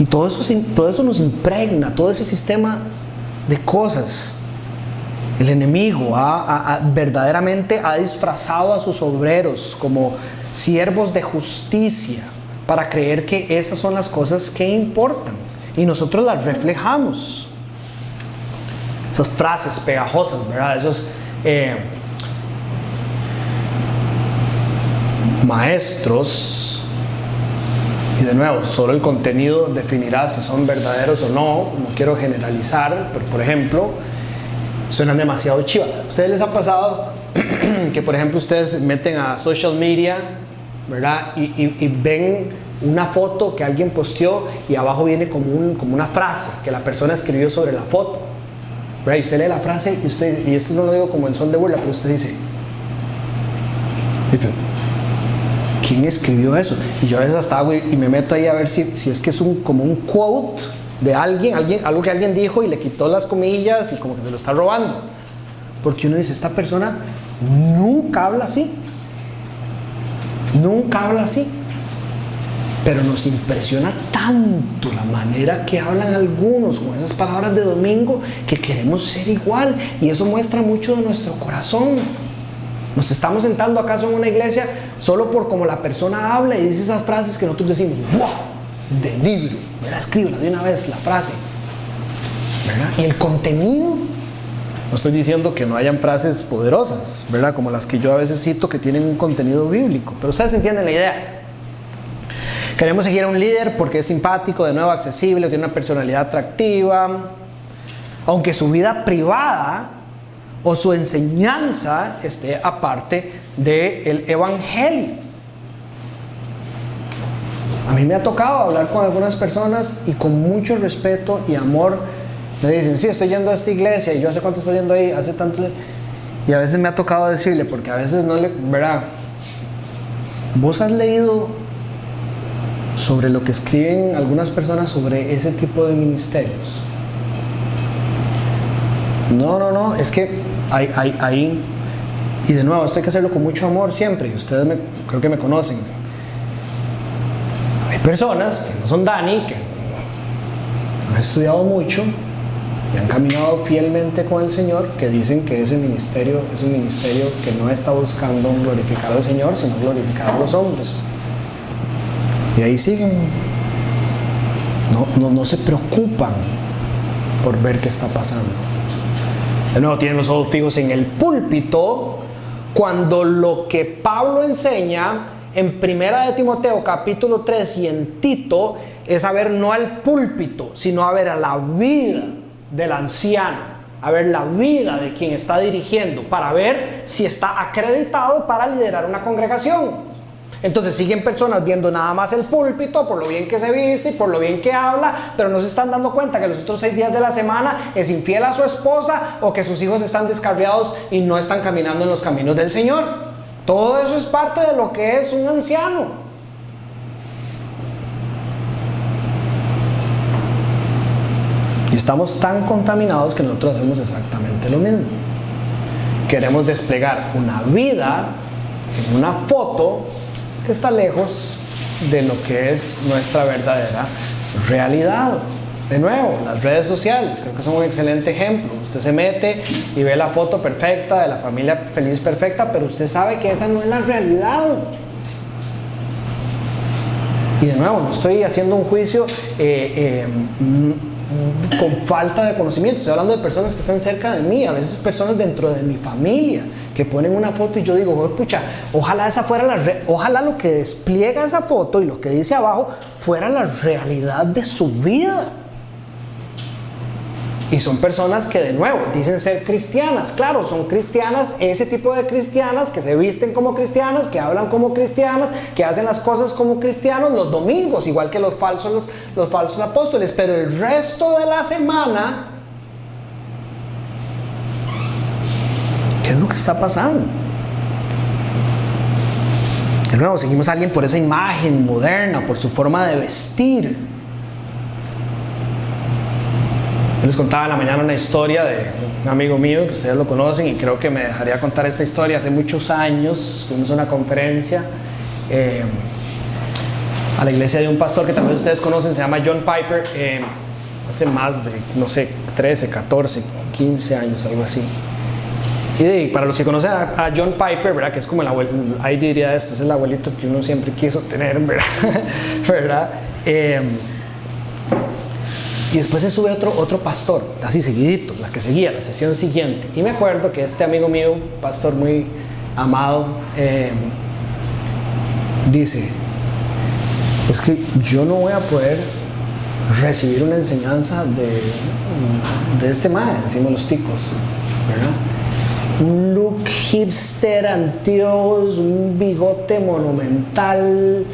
Y todo eso nos impregna, todo ese sistema de cosas. El enemigo verdaderamente ha disfrazado a sus obreros como siervos de justicia para creer que esas son las cosas que importan. Y nosotros las reflejamos. Esas frases pegajosas, ¿verdad? Esos maestros. Y de nuevo, solo el contenido definirá si son verdaderos o no. No quiero generalizar, pero por ejemplo, suenan demasiado chiva. ¿A ustedes les ha pasado que, por ejemplo, ustedes se meten a social media, ¿verdad? Y ven una foto que alguien posteó y abajo viene como una frase que la persona escribió sobre la foto, ¿verdad? Y usted lee la frase y esto no lo digo como en son de burla, pero usted dice: ¿quién escribió eso? Y yo a veces hasta hago y me meto ahí a ver si es que es como un quote de alguien, algo que alguien dijo y le quitó las comillas y como que se lo está robando. Porque uno dice: esta persona nunca habla así. Nunca habla así. Pero nos impresiona tanto la manera que hablan algunos con esas palabras de domingo que queremos ser igual. Y eso muestra mucho de nuestro corazón. ¿Nos estamos sentando acaso en una iglesia solo por cómo la persona habla y dice esas frases que nosotros decimos: ¡wow! De libro, ¿verdad? Escríbela de una vez la frase, ¿verdad? Y el contenido. No estoy diciendo que no hayan frases poderosas, ¿verdad? Como las que yo a veces cito que tienen un contenido bíblico, pero ustedes entienden la idea. Queremos seguir a un líder porque es simpático, de nuevo accesible, tiene una personalidad atractiva, aunque su vida privada o su enseñanza esté aparte del evangelio. A mí me ha tocado hablar con algunas personas y con mucho respeto y amor me dicen: sí, estoy yendo a esta iglesia. Y yo: ¿hace cuánto estoy yendo ahí? Hace tanto. Y a veces me ha tocado decirle, porque a veces no le, ¿verdad? ¿Vos has leído sobre lo que escriben algunas personas sobre ese tipo de ministerios? No, es que hay, y de nuevo, esto hay que hacerlo con mucho amor siempre, y ustedes creo que me conocen. Hay personas que no son Dani, que han estudiado mucho y han caminado fielmente con el Señor, que dicen que ese ministerio es un ministerio que no está buscando glorificar al Señor, sino glorificar a los hombres. Y ahí siguen. No se preocupan por ver qué está pasando. De nuevo, tienen los ojos fijos en el púlpito, cuando lo que Pablo enseña en 1 Timoteo capítulo 3 y en Tito es a ver no al púlpito, sino a ver a la vida del anciano, a ver la vida de quien está dirigiendo, para ver si está acreditado para liderar una congregación. Entonces siguen personas viendo nada más el púlpito, por lo bien que se viste y por lo bien que habla, pero no se están dando cuenta que los otros 6 días de la semana es infiel a su esposa, o que sus hijos están descarriados y no están caminando en los caminos del Señor. Todo eso es parte de lo que es un anciano. Y estamos tan contaminados que nosotros hacemos exactamente lo mismo. Queremos desplegar una vida en una foto que está lejos de lo que es nuestra verdadera realidad. De nuevo, las redes sociales creo que son un excelente ejemplo. Usted se mete y ve la foto perfecta de la familia feliz perfecta, pero usted sabe que esa no es la realidad. Y de nuevo, no estoy haciendo un juicio con falta de conocimiento. Estoy hablando de personas que están cerca de mí, a veces personas dentro de mi familia que ponen una foto y yo digo, oh, pucha, ojalá esa fuera ojalá lo que despliega esa foto y lo que dice abajo fuera la realidad de su vida. Y son personas que de nuevo dicen ser cristianas. Claro, son cristianas, ese tipo de cristianas que se visten como cristianas, que hablan como cristianas, que hacen las cosas como cristianos los domingos, igual que los falsos apóstoles. Pero el resto de la semana, ¿qué es lo que está pasando? De nuevo, seguimos a alguien por esa imagen moderna, por su forma de vestir. Yo les contaba en la mañana una historia de un amigo mío que ustedes lo conocen y creo que me dejaría contar esta historia. Hace muchos años fuimos a una conferencia a la iglesia de un pastor que tal vez ustedes conocen, se llama John Piper, hace más de, no sé, 13, 14, 15 años, algo así. Y para los que conocen a John Piper, ¿verdad? Que es como el abuelo, ahí diría esto, es el abuelito que uno siempre quiso tener, ¿verdad? ¿verdad? Y después se sube otro pastor, así seguidito, la que seguía, la sesión siguiente. Y me acuerdo que este amigo mío, pastor muy amado, dice, es que yo no voy a poder recibir una enseñanza de este mae, decimos los ticos, ¿verdad? Un look hipster, anteojos, un bigote monumental,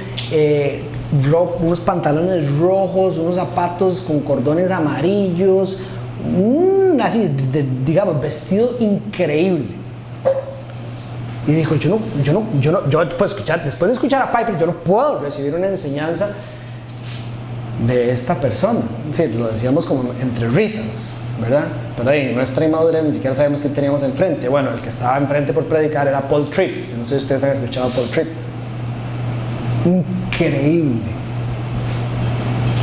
unos pantalones rojos, unos zapatos con cordones amarillos, así, digamos, vestido increíble. Y dijo, yo después de escuchar a Piper, yo no puedo recibir una enseñanza de esta persona. Sí, lo decíamos como entre risas, ¿verdad? Pero ahí, nuestra inmadurez, ni siquiera sabemos quién teníamos enfrente. Bueno, el que estaba enfrente por predicar era Paul Tripp. Yo no sé si ustedes han escuchado a Paul Tripp. Increíble.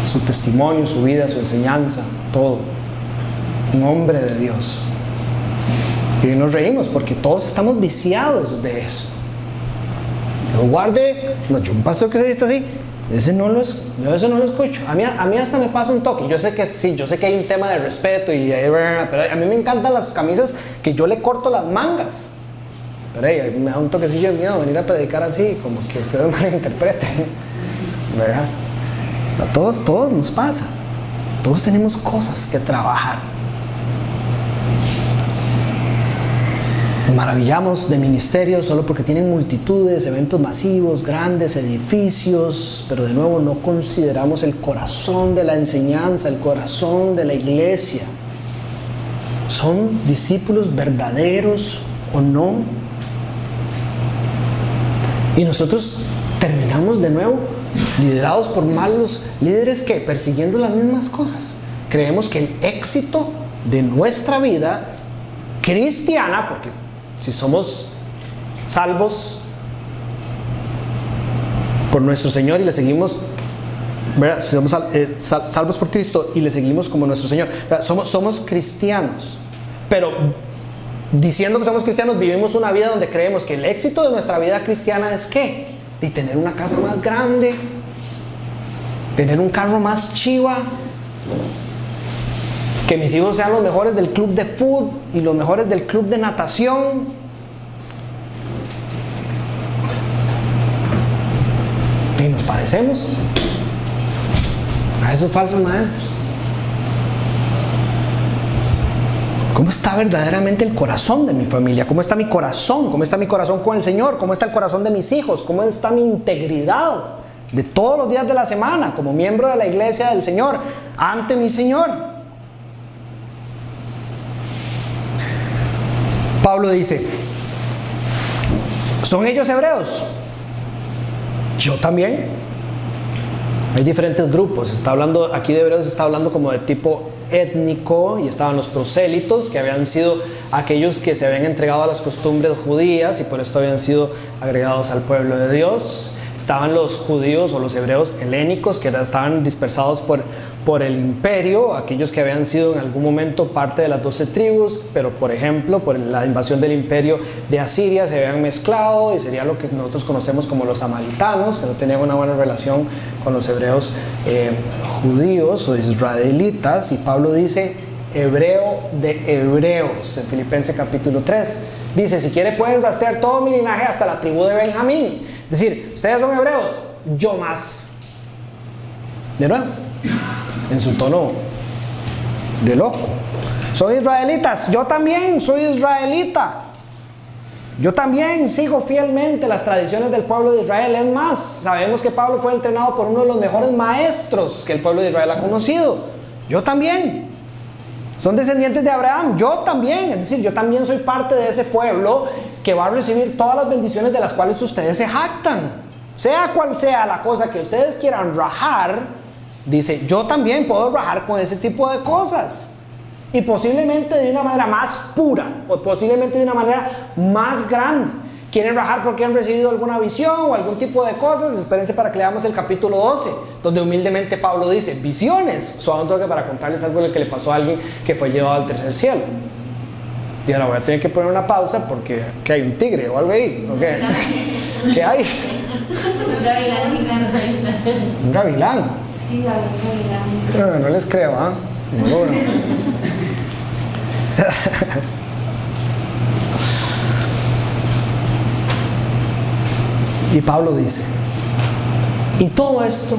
Su testimonio, su vida, su enseñanza, todo. Un hombre de Dios. Y hoy nos reímos porque todos estamos viciados de eso. Yo guarde, no, yo un pastor que se viste así, yo eso no lo escucho. A mí hasta me pasa un toque. Yo sé que sí, yo sé que hay un tema de respeto, pero a mí me encantan las camisas que yo le corto las mangas. Pero me da un toquecillo de miedo venir a predicar así, como que ustedes malinterpreten, ¿verdad? A todos nos pasa. Todos tenemos cosas que trabajar. Nos maravillamos de ministerios solo porque tienen multitudes, eventos masivos, grandes edificios, pero de nuevo no consideramos el corazón de la enseñanza, el corazón de la iglesia. ¿Son discípulos verdaderos o no? Y nosotros terminamos de nuevo liderados por malos líderes que persiguiendo las mismas cosas. Creemos que el éxito de nuestra vida cristiana, porque si somos salvos por nuestro Señor y le seguimos, ¿verdad? Si somos salvos por Cristo y le seguimos como nuestro Señor, somos cristianos, pero diciendo que somos cristianos vivimos una vida donde creemos que el éxito de nuestra vida cristiana es ¿qué? De tener una casa más grande, tener un carro más chiva, que mis hijos sean los mejores del club de fútbol y los mejores del club de natación. Y nos parecemos a esos falsos maestros. ¿Cómo está verdaderamente el corazón de mi familia? ¿Cómo está mi corazón? ¿Cómo está mi corazón con el Señor? ¿Cómo está el corazón de mis hijos? ¿Cómo está mi integridad de todos los días de la semana como miembro de la iglesia del Señor ante mi Señor? Pablo dice, ¿son ellos hebreos? Yo también. Hay diferentes grupos. Está hablando aquí de hebreos, está hablando como de tipo étnico, y estaban los prosélitos, que habían sido aquellos que se habían entregado a las costumbres judías y por esto habían sido agregados al pueblo de Dios. Estaban los judíos o los hebreos helénicos, que estaban dispersados por el imperio, aquellos que habían sido en algún momento parte de las 12 tribus, pero por ejemplo por la invasión del imperio de Asiria se habían mezclado y sería lo que nosotros conocemos como los samaritanos, que no tenían una buena relación con los hebreos judíos o israelitas. Y Pablo dice hebreo de hebreos en Filipenses capítulo 3. Dice, si quiere pueden rastrear todo mi linaje hasta la tribu de Benjamín. Es decir, ustedes son hebreos, yo más. De nuevo, en su tono de loco. Son israelitas, yo también soy israelita. Yo también sigo fielmente las tradiciones del pueblo de Israel. Es más, sabemos que Pablo fue entrenado por uno de los mejores maestros que el pueblo de Israel ha conocido. Yo también. Son descendientes de Abraham, yo también. Es decir, yo también soy parte de ese pueblo que va a recibir todas las bendiciones de las cuales ustedes se jactan. Sea cual sea la cosa que ustedes quieran rajar, dice, yo también puedo rajar con ese tipo de cosas. Y posiblemente de una manera más pura, o posiblemente de una manera más grande. ¿Quieren rajar porque han recibido alguna visión o algún tipo de cosas? Espérense para que leamos el capítulo 12, donde humildemente Pablo dice, visiones. Solo tengo que para contarles algo de lo que le pasó a alguien que fue llevado al tercer cielo. Y ahora voy a tener que poner una pausa porque ¿qué hay? ¿Un tigre o algo ahí? ¿O qué? ¿Qué hay? Un gavilán. ¿Un gavilán? Sí, un gavilán. No les creo, ¿ah? No lo veo. Y Pablo dice, ¿y todo esto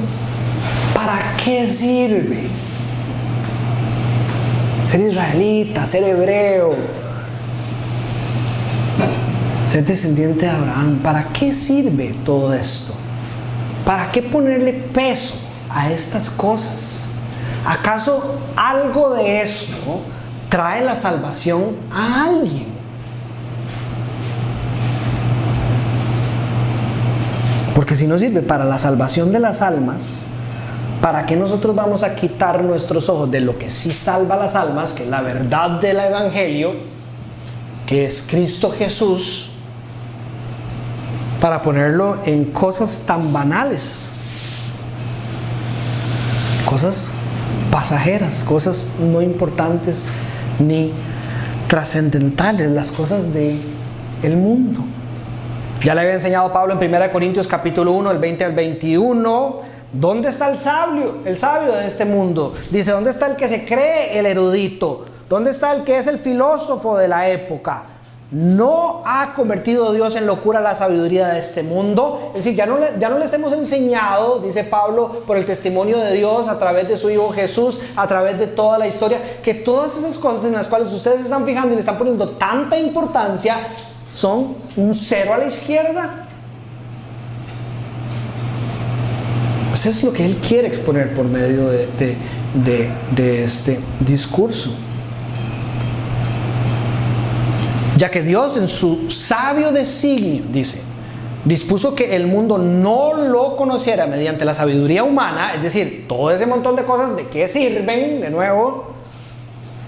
para qué sirve? Ser israelita, ser hebreo, ser descendiente de Abraham, ¿para qué sirve todo esto? ¿Para qué ponerle peso a estas cosas? ¿Acaso algo de esto trae la salvación a alguien? Porque si no sirve para la salvación de las almas, ¿para qué nosotros vamos a quitar nuestros ojos de lo que sí salva las almas, que es la verdad del Evangelio, que es Cristo Jesús, para ponerlo en cosas tan banales, cosas pasajeras, cosas no importantes ni trascendentales, las cosas del mundo? Ya le había enseñado Pablo en 1 Corintios capítulo 1, el 20 al 21, ¿dónde está el sabio de este mundo? Dice, ¿dónde está el que se cree el erudito? ¿Dónde está el que es el filósofo de la época? ¿No ha convertido Dios en locura la sabiduría de este mundo? Es decir, ya no les hemos enseñado, dice Pablo, por el testimonio de Dios a través de su Hijo Jesús, a través de toda la historia, que todas esas cosas en las cuales ustedes se están fijando y le están poniendo tanta importancia son un cero a la izquierda. Eso es lo que él quiere exponer por medio de este discurso. Ya que Dios en su sabio designio, dice, dispuso que el mundo no lo conociera mediante la sabiduría humana, es decir, todo ese montón de cosas de qué sirven, de nuevo,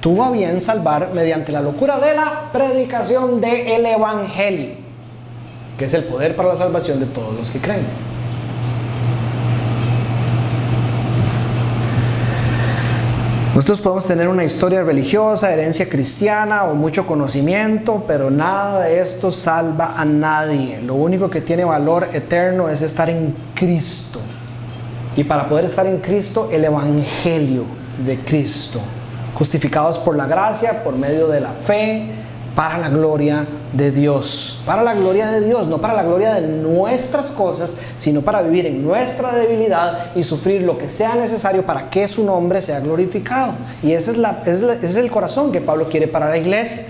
tuvo a bien salvar mediante la locura de la predicación del Evangelio, que es el poder para la salvación de todos los que creen. Nosotros podemos tener una historia religiosa, herencia cristiana o mucho conocimiento, pero nada de esto salva a nadie. Lo único que tiene valor eterno es estar en Cristo. Y para poder estar en Cristo, el Evangelio de Cristo, justificados por la gracia, por medio de la fe, para la gloria de Dios. Para la gloria de Dios, no para la gloria de nuestras cosas, sino para vivir en nuestra debilidad y sufrir lo que sea necesario para que su nombre sea glorificado. Y ese es el corazón que Pablo quiere para la iglesia.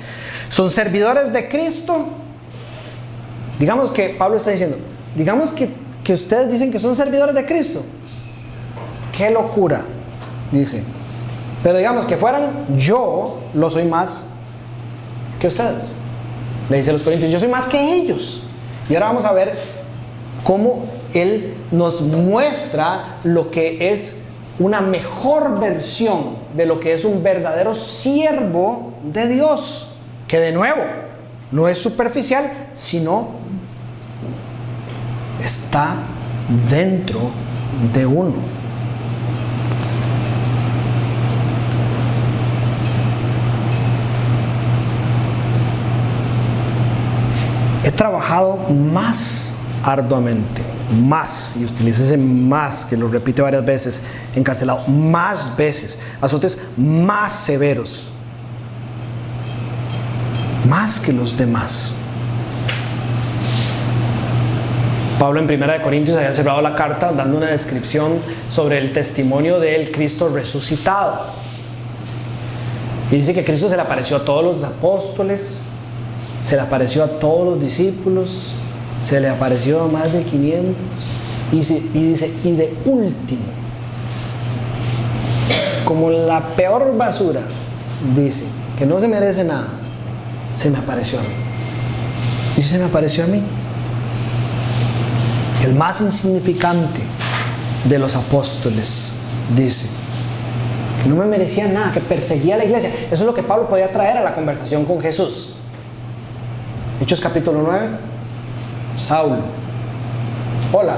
Son servidores de Cristo. Digamos que Pablo está diciendo, digamos que ustedes dicen que son servidores de Cristo. ¡Qué locura! Dice. Pero digamos que fueran, yo lo soy más que ustedes. Le dice a los corintios, yo soy más que ellos. Y ahora vamos a ver cómo él nos muestra lo que es una mejor versión de lo que es un verdadero siervo de Dios, que de nuevo no es superficial, sino está dentro de uno. He trabajado más arduamente, más, y utiliza ese más que lo repite varias veces, encarcelado más veces, azotes más severos, más que los demás. Pablo en 1 Corintios había cerrado la carta dando una descripción sobre el testimonio del Cristo resucitado. Y dice que Cristo se le apareció a todos los apóstoles, se le apareció a todos los discípulos, se le apareció a más de 500. Y dice, y de último, como la peor basura, dice, que no se merece nada, se me apareció a mí. Dice, se me apareció a mí. El más insignificante de los apóstoles, dice, que no me merecía nada, que perseguía a la iglesia. Eso es lo que Pablo podía traer a la conversación con Jesús. Hechos capítulo 9, Saulo, hola,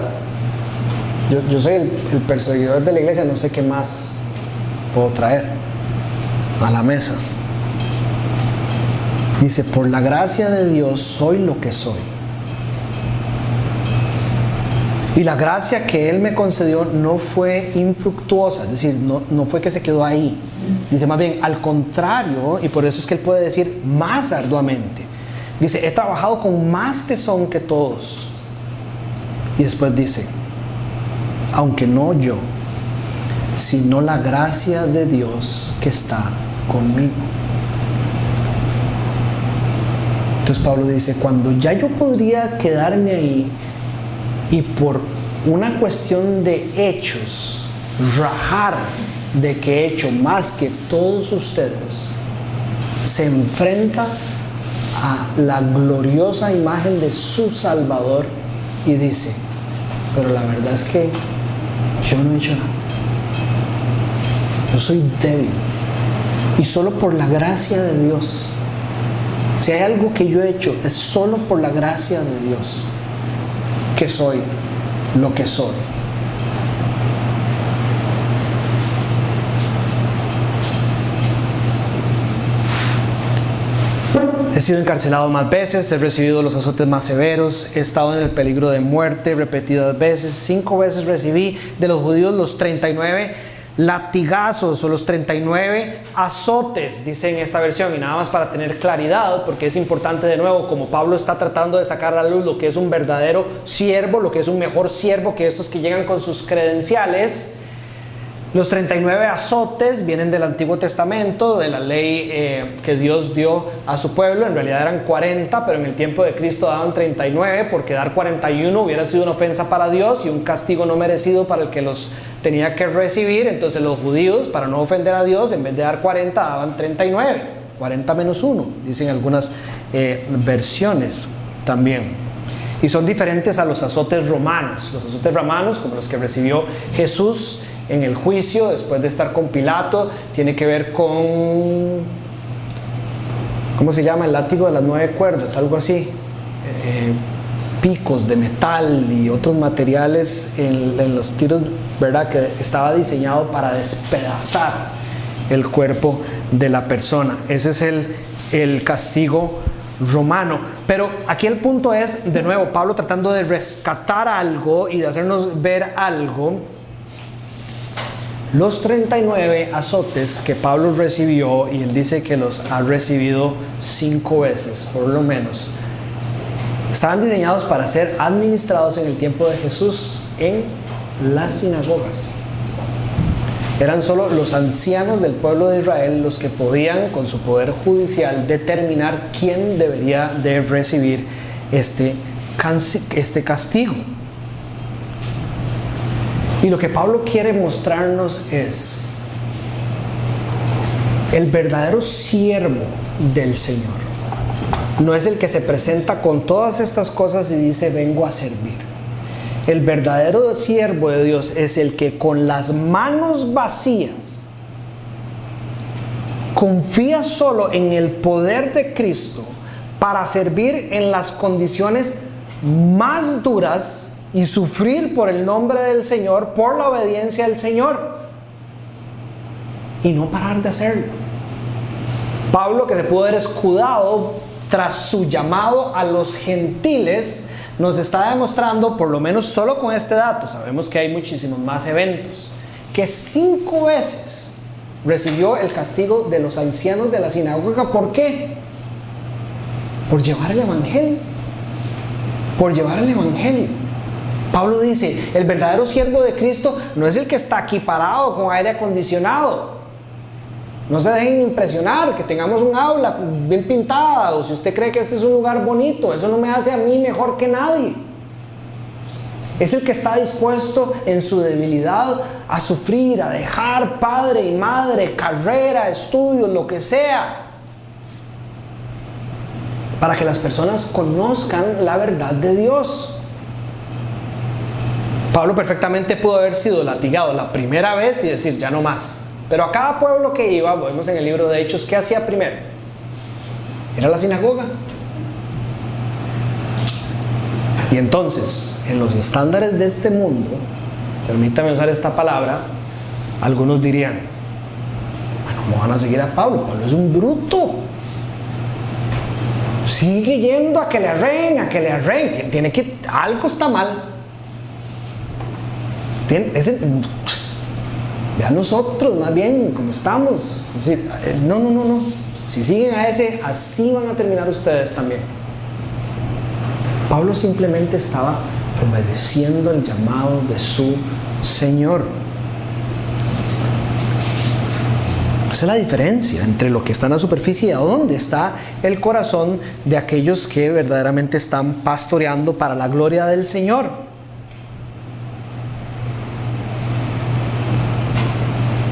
yo soy el perseguidor de la iglesia, no sé qué más puedo traer a la mesa. Dice, por la gracia de Dios soy lo que soy. Y la gracia que Él me concedió no fue infructuosa, es decir, no fue que se quedó ahí. Dice más bien, al contrario, y por eso es que Él puede decir más arduamente. Dice, he trabajado con más tesón que todos. Y después dice, aunque no yo, sino la gracia de Dios que está conmigo. Entonces Pablo dice, cuando ya yo podría quedarme ahí y por una cuestión de hechos, rajar de que he hecho más que todos ustedes, se enfrenta a la gloriosa imagen de su Salvador y dice, pero la verdad es que yo no he hecho nada, yo soy débil y solo por la gracia de Dios, si hay algo que yo he hecho es solo por la gracia de Dios que soy lo que soy. He sido encarcelado más veces, he recibido los azotes más severos, he estado en el peligro de muerte repetidas veces. 5 veces recibí de los judíos los 39 latigazos o los 39 azotes, dice en esta versión. Y nada más para tener claridad, porque es importante de nuevo, como Pablo está tratando de sacar a la luz lo que es un verdadero siervo, lo que es un mejor siervo que estos que llegan con sus credenciales. Los 39 azotes vienen del Antiguo Testamento, de la ley que Dios dio a su pueblo. En realidad eran 40, pero en el tiempo de Cristo daban 39, porque dar 41 hubiera sido una ofensa para Dios y un castigo no merecido para el que los tenía que recibir. Entonces los judíos, para no ofender a Dios, en vez de dar 40, daban 39, 40 menos 1, dicen algunas versiones también. Y son diferentes a los azotes romanos. Los azotes romanos, como los que recibió Jesús en el juicio después de estar con Pilato, tiene que ver con, ¿cómo se llama? El látigo de las 9 cuerdas, algo así, picos de metal y otros materiales en los tiros, ¿verdad? Que estaba diseñado para despedazar el cuerpo de la persona. Ese es el castigo romano. Pero aquí el punto es, de nuevo, Pablo tratando de rescatar algo y de hacernos ver algo. Los 39 azotes que Pablo recibió, y él dice que los ha recibido 5 veces por lo menos, estaban diseñados para ser administrados en el tiempo de Jesús en las sinagogas. Eran solo los ancianos del pueblo de Israel los que podían, con su poder judicial, determinar quién debería de recibir este castigo. Y lo que Pablo quiere mostrarnos es el verdadero siervo del Señor. No es el que se presenta con todas estas cosas y dice, vengo a servir. El verdadero siervo de Dios es el que con las manos vacías confía solo en el poder de Cristo para servir en las condiciones más duras y sufrir por el nombre del Señor, por la obediencia del Señor, y no parar de hacerlo. Pablo, que se pudo haber escudado tras su llamado a los gentiles, nos está demostrando, por lo menos solo con este dato, sabemos que hay muchísimos más eventos, que 5 veces recibió el castigo de los ancianos de la sinagoga. ¿Por qué? Por llevar el evangelio. Por llevar el evangelio. Pablo dice, el verdadero siervo de Cristo no es el que está aquí parado con aire acondicionado. No se dejen impresionar que tengamos un aula bien pintada, o si usted cree que este es un lugar bonito, eso no me hace a mí mejor que nadie. Es el que está dispuesto en su debilidad a sufrir, a dejar padre y madre, carrera, estudios, lo que sea, para que las personas conozcan la verdad de Dios. Pablo perfectamente pudo haber sido latigado la primera vez y decir, ya no más. Pero a cada pueblo que iba, vemos en el libro de Hechos, ¿qué hacía primero? Era la sinagoga. Y entonces, en los estándares de este mundo, permítame usar esta palabra, algunos dirían, ¿cómo van a seguir a Pablo? Pablo es un bruto. Sigue yendo a que le arreen. Tiene que, algo está mal. Vean nosotros, más bien, como estamos. Es decir, no. Si siguen a ese, así van a terminar ustedes también. Pablo simplemente estaba obedeciendo el llamado de su Señor. Esa es la diferencia entre lo que está en la superficie y a dónde está el corazón de aquellos que verdaderamente están pastoreando para la gloria del Señor.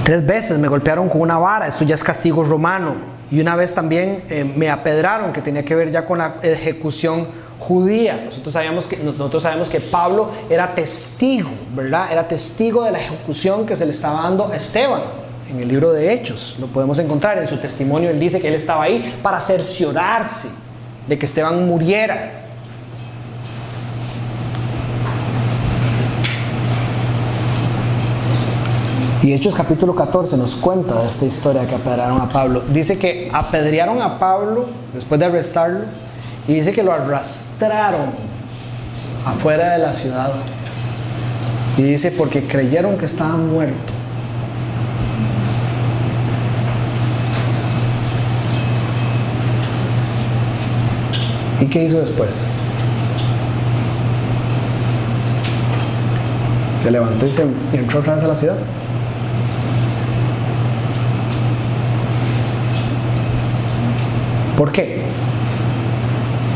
Tres veces me golpearon con una vara, esto ya es castigo romano. Y una vez también me apedraron, que tenía que ver ya con la ejecución judía. Nosotros sabemos que Pablo era testigo, ¿verdad? Era testigo de la ejecución que se le estaba dando a Esteban. En el libro de Hechos lo podemos encontrar. En su testimonio él dice que él estaba ahí para cerciorarse de que Esteban muriera. Y Hechos capítulo 14 nos cuenta de esta historia que apedrearon a Pablo. Dice que apedrearon a Pablo después de arrestarlo, y dice que lo arrastraron afuera de la ciudad. Y dice porque creyeron que estaba muerto. ¿Y qué hizo después? Se levantó y entró otra vez a la ciudad. ¿Por qué?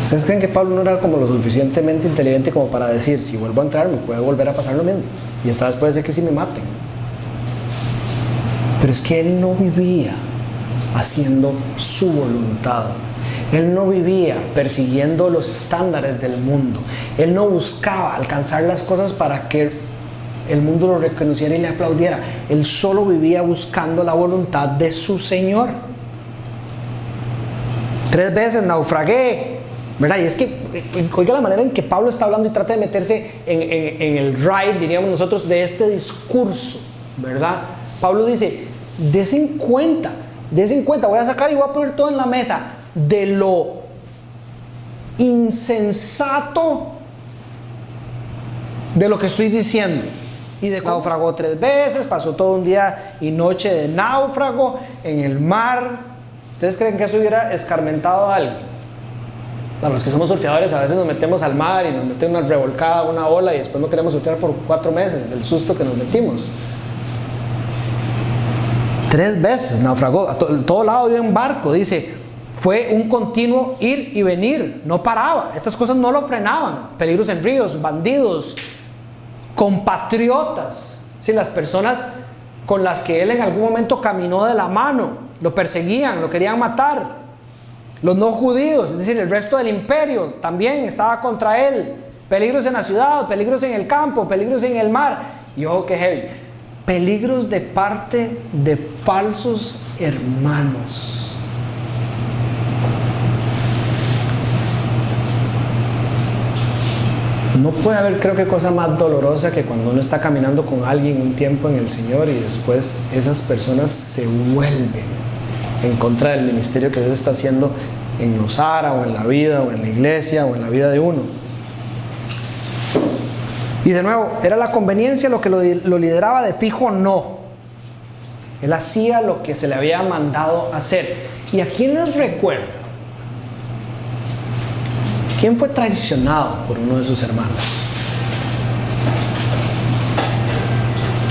¿Ustedes creen que Pablo no era como lo suficientemente inteligente como para decir, si vuelvo a entrar me puede volver a pasar lo mismo? Y esta vez puede ser que sí me maten. Pero es que él no vivía haciendo su voluntad. Él no vivía persiguiendo los estándares del mundo. Él no buscaba alcanzar las cosas para que el mundo lo reconociera y le aplaudiera. Él solo vivía buscando la voluntad de su Señor. 3 veces naufragué, ¿verdad? Y es que, oiga la manera en que Pablo está hablando y trata de meterse en el ride, diríamos nosotros, de este discurso, ¿verdad? Pablo dice, desen cuenta, voy a sacar y voy a poner todo en la mesa de lo insensato de lo que estoy diciendo. Y de naufragó 3 veces, pasó todo un día y noche de náufrago en el mar. ¿Ustedes creen que eso hubiera escarmentado a alguien? Para los que somos surfeadores, a veces nos metemos al mar y nos mete una revolcada, una ola, y después no queremos surfear por 4 meses del susto que nos metimos. 3 veces naufragó, a todo lado iba en barco, dice, fue un continuo ir y venir, no paraba, estas cosas no lo frenaban, peligros en ríos, bandidos, compatriotas, ¿sí? Las personas con las que él en algún momento caminó de la mano, lo perseguían, lo querían matar. Los no judíos, es decir, el resto del imperio también estaba contra él. Peligros en la ciudad, peligros en el campo, peligros en el mar. Y ojo que heavy. Peligros de parte de falsos hermanos. No puede haber, creo que, cosa más dolorosa que cuando uno está caminando con alguien un tiempo en el Señor y después esas personas se vuelven en contra del ministerio que Dios está haciendo en Nosara o en la vida o en la iglesia o en la vida de uno. Y de nuevo, ¿era la conveniencia lo que lo lideraba de fijo? No. Él hacía lo que se le había mandado hacer. ¿Y a quién les recuerda? ¿Quién fue traicionado por uno de sus hermanos?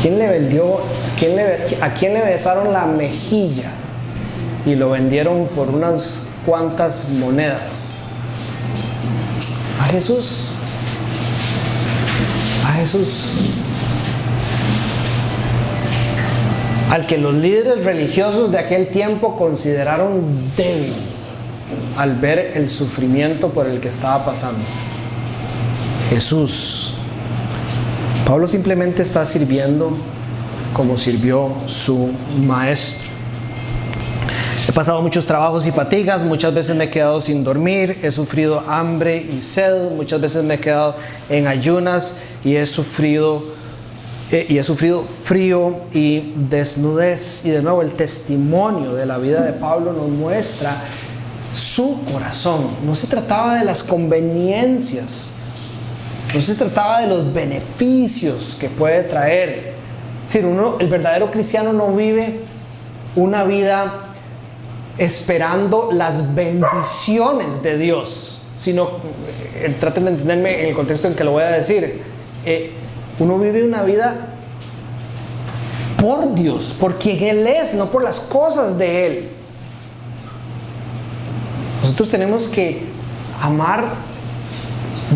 ¿Quién le vendió? ¿A quién le besaron la mejilla y lo vendieron por unas cuantas monedas? A Jesús. A Jesús. Al que los líderes religiosos de aquel tiempo consideraron débil al ver el sufrimiento por el que estaba pasando. Jesús. Pablo simplemente está sirviendo como sirvió su maestro. He pasado muchos trabajos y fatigas, muchas veces me he quedado sin dormir, he sufrido hambre y sed, muchas veces me he quedado en ayunas y he sufrido frío y desnudez. Y de nuevo, el testimonio de la vida de Pablo nos muestra su corazón. No se trataba de las conveniencias, no se trataba de los beneficios que puede traer. Es decir, el verdadero cristiano no vive una vida esperando las bendiciones de Dios, sino, traten de entenderme en el contexto en que lo voy a decir, uno vive una vida por Dios, por quien Él es, no por las cosas de Él. Nosotros tenemos que amar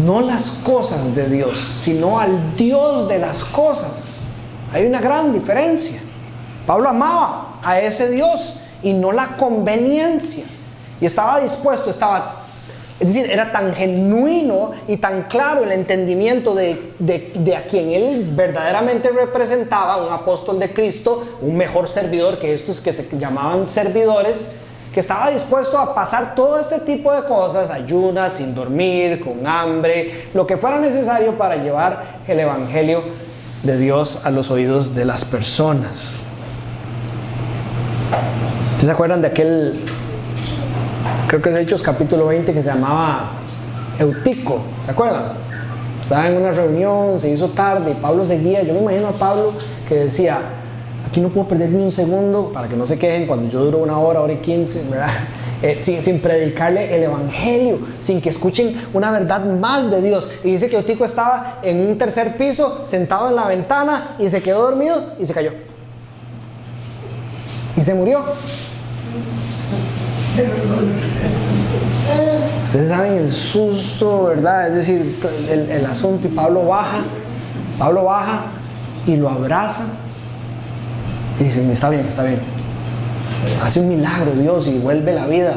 no las cosas de Dios, sino al Dios de las cosas. Hay una gran diferencia. Pablo amaba a ese Dios y no la conveniencia. Y estaba dispuesto, es decir, era tan genuino y tan claro el entendimiento de a quien él verdaderamente representaba, un apóstol de Cristo, un mejor servidor que estos que se llamaban servidores, que estaba dispuesto a pasar todo este tipo de cosas, ayunas, sin dormir, con hambre, lo que fuera necesario para llevar el evangelio de Dios a los oídos de las personas. ¿Ustedes se acuerdan de aquel, creo que es Hechos capítulo 20, que se llamaba Eutico? ¿Se acuerdan? Estaba en una reunión, se hizo tarde y Pablo seguía. Yo me imagino a Pablo que decía: aquí no puedo perder ni un segundo, para que no se quejen cuando yo duro 1 hora, 1:15, ¿verdad? Sin predicarle el evangelio, sin que escuchen una verdad más de Dios. Y dice que Eutico estaba en un 3er piso, sentado en la ventana, y se quedó dormido y se cayó. Y se murió. Ustedes saben el susto, ¿verdad? Es decir, el asunto. Y Pablo baja y lo abraza. Y dicen: está bien. Hace un milagro Dios y vuelve la vida.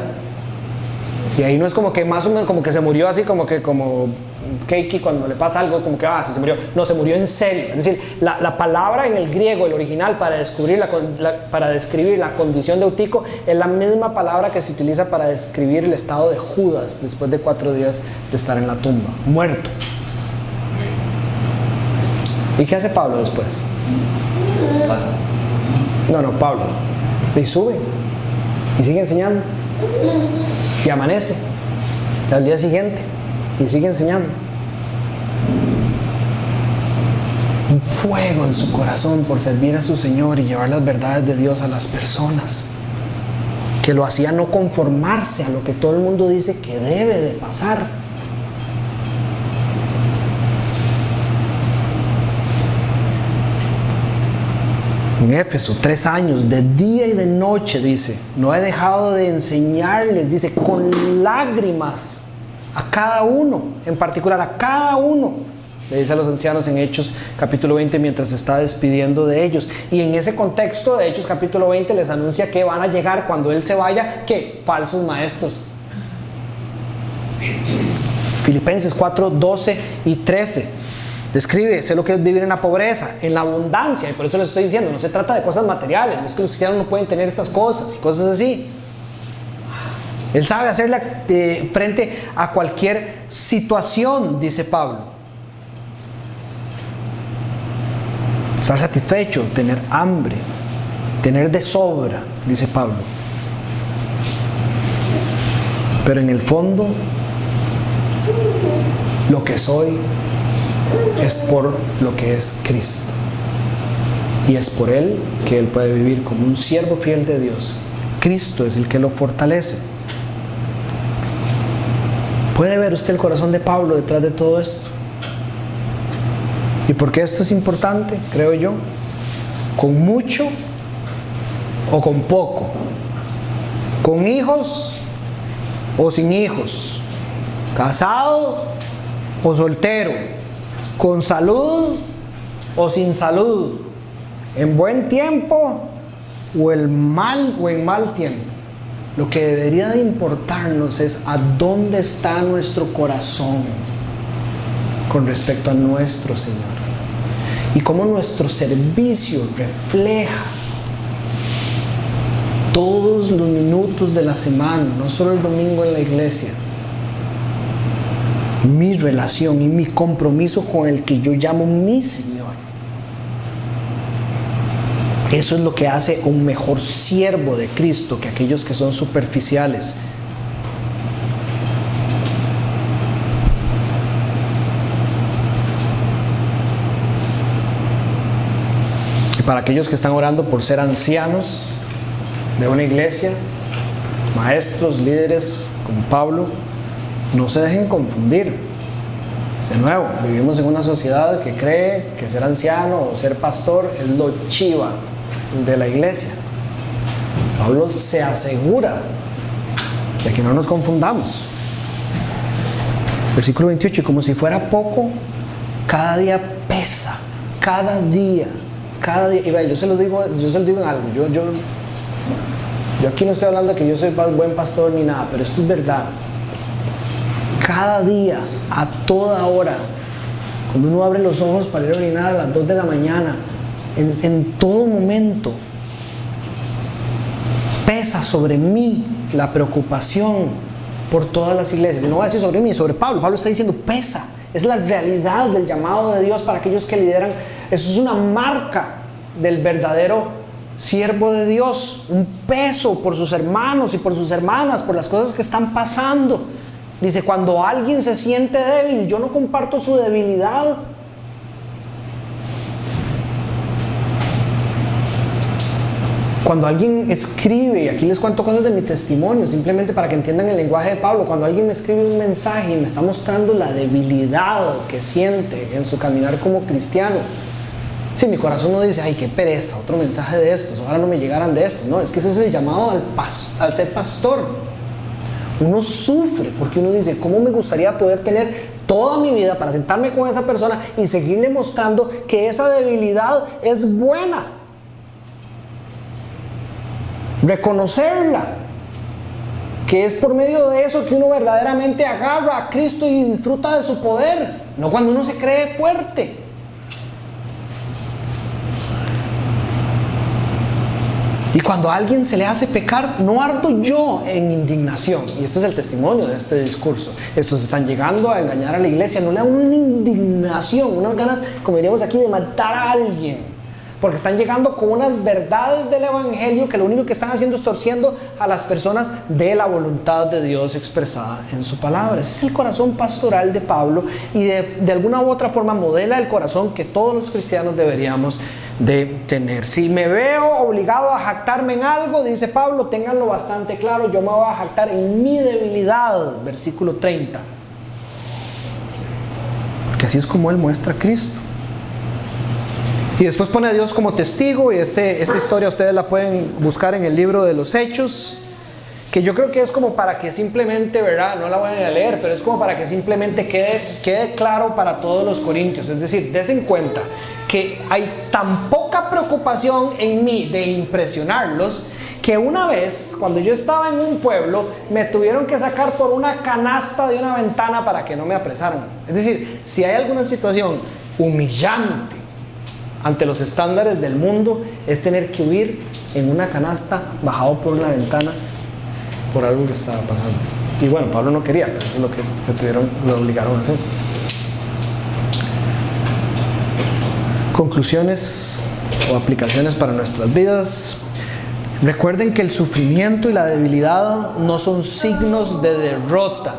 Y ahí no es como que más o menos como que se murió así como Keiki cuando le pasa algo como que se murió. No, se murió en serio. Es decir, la palabra en el griego, el original, para describir la condición de Eutico, es la misma palabra que se utiliza para describir el estado de Judas después de 4 días de estar en la tumba, muerto. ¿Y qué hace Pablo después? No, Pablo. Y sube y sigue enseñando y amanece y al día siguiente y sigue enseñando. Un fuego en su corazón por servir a su Señor y llevar las verdades de Dios a las personas, que lo hacía no conformarse a lo que todo el mundo dice que debe de pasar. En Éfeso, 3 años, de día y de noche, dice, no he dejado de enseñarles, dice, con lágrimas a cada uno, en particular a cada uno, le dice a los ancianos en Hechos capítulo 20 mientras se está despidiendo de ellos. Y en ese contexto de Hechos capítulo 20 les anuncia que van a llegar cuando él se vaya, ¿qué? Falsos maestros. Filipenses 4, 12 y 13 describe, sé lo que es vivir en la pobreza, en la abundancia, y por eso les estoy diciendo, no se trata de cosas materiales, no es que los cristianos no pueden tener estas cosas y cosas así. Él sabe hacerle frente a cualquier situación, dice Pablo. Estar satisfecho, tener hambre, tener de sobra, dice Pablo. Pero en el fondo, lo que soy es por lo que es Cristo. Y es por Él que Él puede vivir como un siervo fiel de Dios. Cristo es el que lo fortalece. ¿Puede ver usted el corazón de Pablo detrás de todo esto? ¿Y por qué esto es importante, creo yo? ¿Con mucho o con poco? ¿Con hijos o sin hijos? ¿Casado o soltero? ¿Con salud o sin salud? ¿En buen tiempo o en mal tiempo? Lo que debería de importarnos es a dónde está nuestro corazón con respecto a nuestro Señor, y cómo nuestro servicio refleja todos los minutos de la semana, no solo el domingo en la iglesia, mi relación y mi compromiso con el que yo llamo mi Señor. Eso es lo que hace un mejor siervo de Cristo que aquellos que son superficiales. Y para aquellos que están orando por ser ancianos de una iglesia, maestros, líderes como Pablo, no se dejen confundir. De nuevo, vivimos en una sociedad que cree que ser anciano o ser pastor es lo chiva de la iglesia. Pablo se asegura de que no nos confundamos. Versículo 28, y como si fuera poco, cada día pesa, cada día. Y vaya, yo se lo digo en algo, yo aquí no estoy hablando de que yo soy buen pastor ni nada, pero esto es verdad. Cada día, a toda hora, cuando uno abre los ojos para ir a orinar a las 2 de la mañana, en todo momento, pesa sobre mí la preocupación por todas las iglesias. Y no voy a decir sobre mí, sobre Pablo. Pablo está diciendo pesa. Es la realidad del llamado de Dios para aquellos que lideran. Eso es una marca del verdadero siervo de Dios. Un peso por sus hermanos y por sus hermanas, por las cosas que están pasando. Dice, cuando alguien se siente débil, yo no comparto su debilidad. Cuando alguien escribe, y aquí les cuento cosas de mi testimonio, simplemente para que entiendan el lenguaje de Pablo, cuando alguien me escribe un mensaje y me está mostrando la debilidad que siente en su caminar como cristiano, si mi corazón no dice, ay, qué pereza, otro mensaje de estos, ojalá no me llegaran de estos. No, es que ese es el llamado al ser pastor. Uno sufre porque uno dice, ¿cómo me gustaría poder tener toda mi vida para sentarme con esa persona y seguirle mostrando que esa debilidad es buena? Reconocerla, que es por medio de eso que uno verdaderamente agarra a Cristo y disfruta de su poder, no cuando uno se cree fuerte. Y cuando a alguien se le hace pecar, no ardo yo en indignación. Y este es el testimonio de este discurso. Estos están llegando a engañar a la iglesia. No le da una indignación, unas ganas, como diríamos aquí, de matar a alguien. Porque están llegando con unas verdades del evangelio que lo único que están haciendo es torciendo a las personas de la voluntad de Dios expresada en su palabra. Ese es el corazón pastoral de Pablo, y de alguna u otra forma modela el corazón que todos los cristianos deberíamos de tener. Si me veo obligado a jactarme en algo, dice Pablo, ténganlo bastante claro, yo me voy a jactar en mi debilidad. Versículo 30. Porque así es como él muestra a Cristo. Y después pone a Dios como testigo, y esta historia ustedes la pueden buscar en el libro de los Hechos, que yo creo que es como para que simplemente, ¿verdad? No la voy a leer, pero es como para que simplemente quede claro para todos los corintios. Es decir, des en cuenta que hay tan poca preocupación en mí de impresionarlos, que una vez, cuando yo estaba en un pueblo, me tuvieron que sacar por una canasta de una ventana para que no me apresaran. Es decir, si hay alguna situación humillante ante los estándares del mundo, es tener que huir en una canasta bajado por una ventana por algo que estaba pasando. Y bueno, Pablo no quería, pero eso es lo que lo obligaron a hacer. Conclusiones o aplicaciones para nuestras vidas. Recuerden que el sufrimiento y la debilidad no son signos de derrota.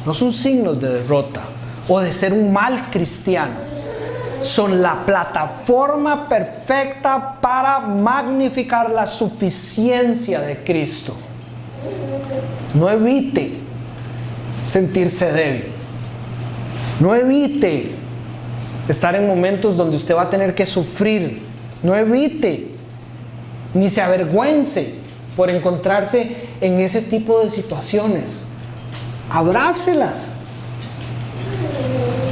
No son signos de derrota o de ser un mal cristiano. Son la plataforma perfecta para magnificar la suficiencia de Cristo. No evite sentirse débil. No evite estar en momentos donde usted va a tener que sufrir. No evite ni se avergüence por encontrarse en ese tipo de situaciones. Abrácelas.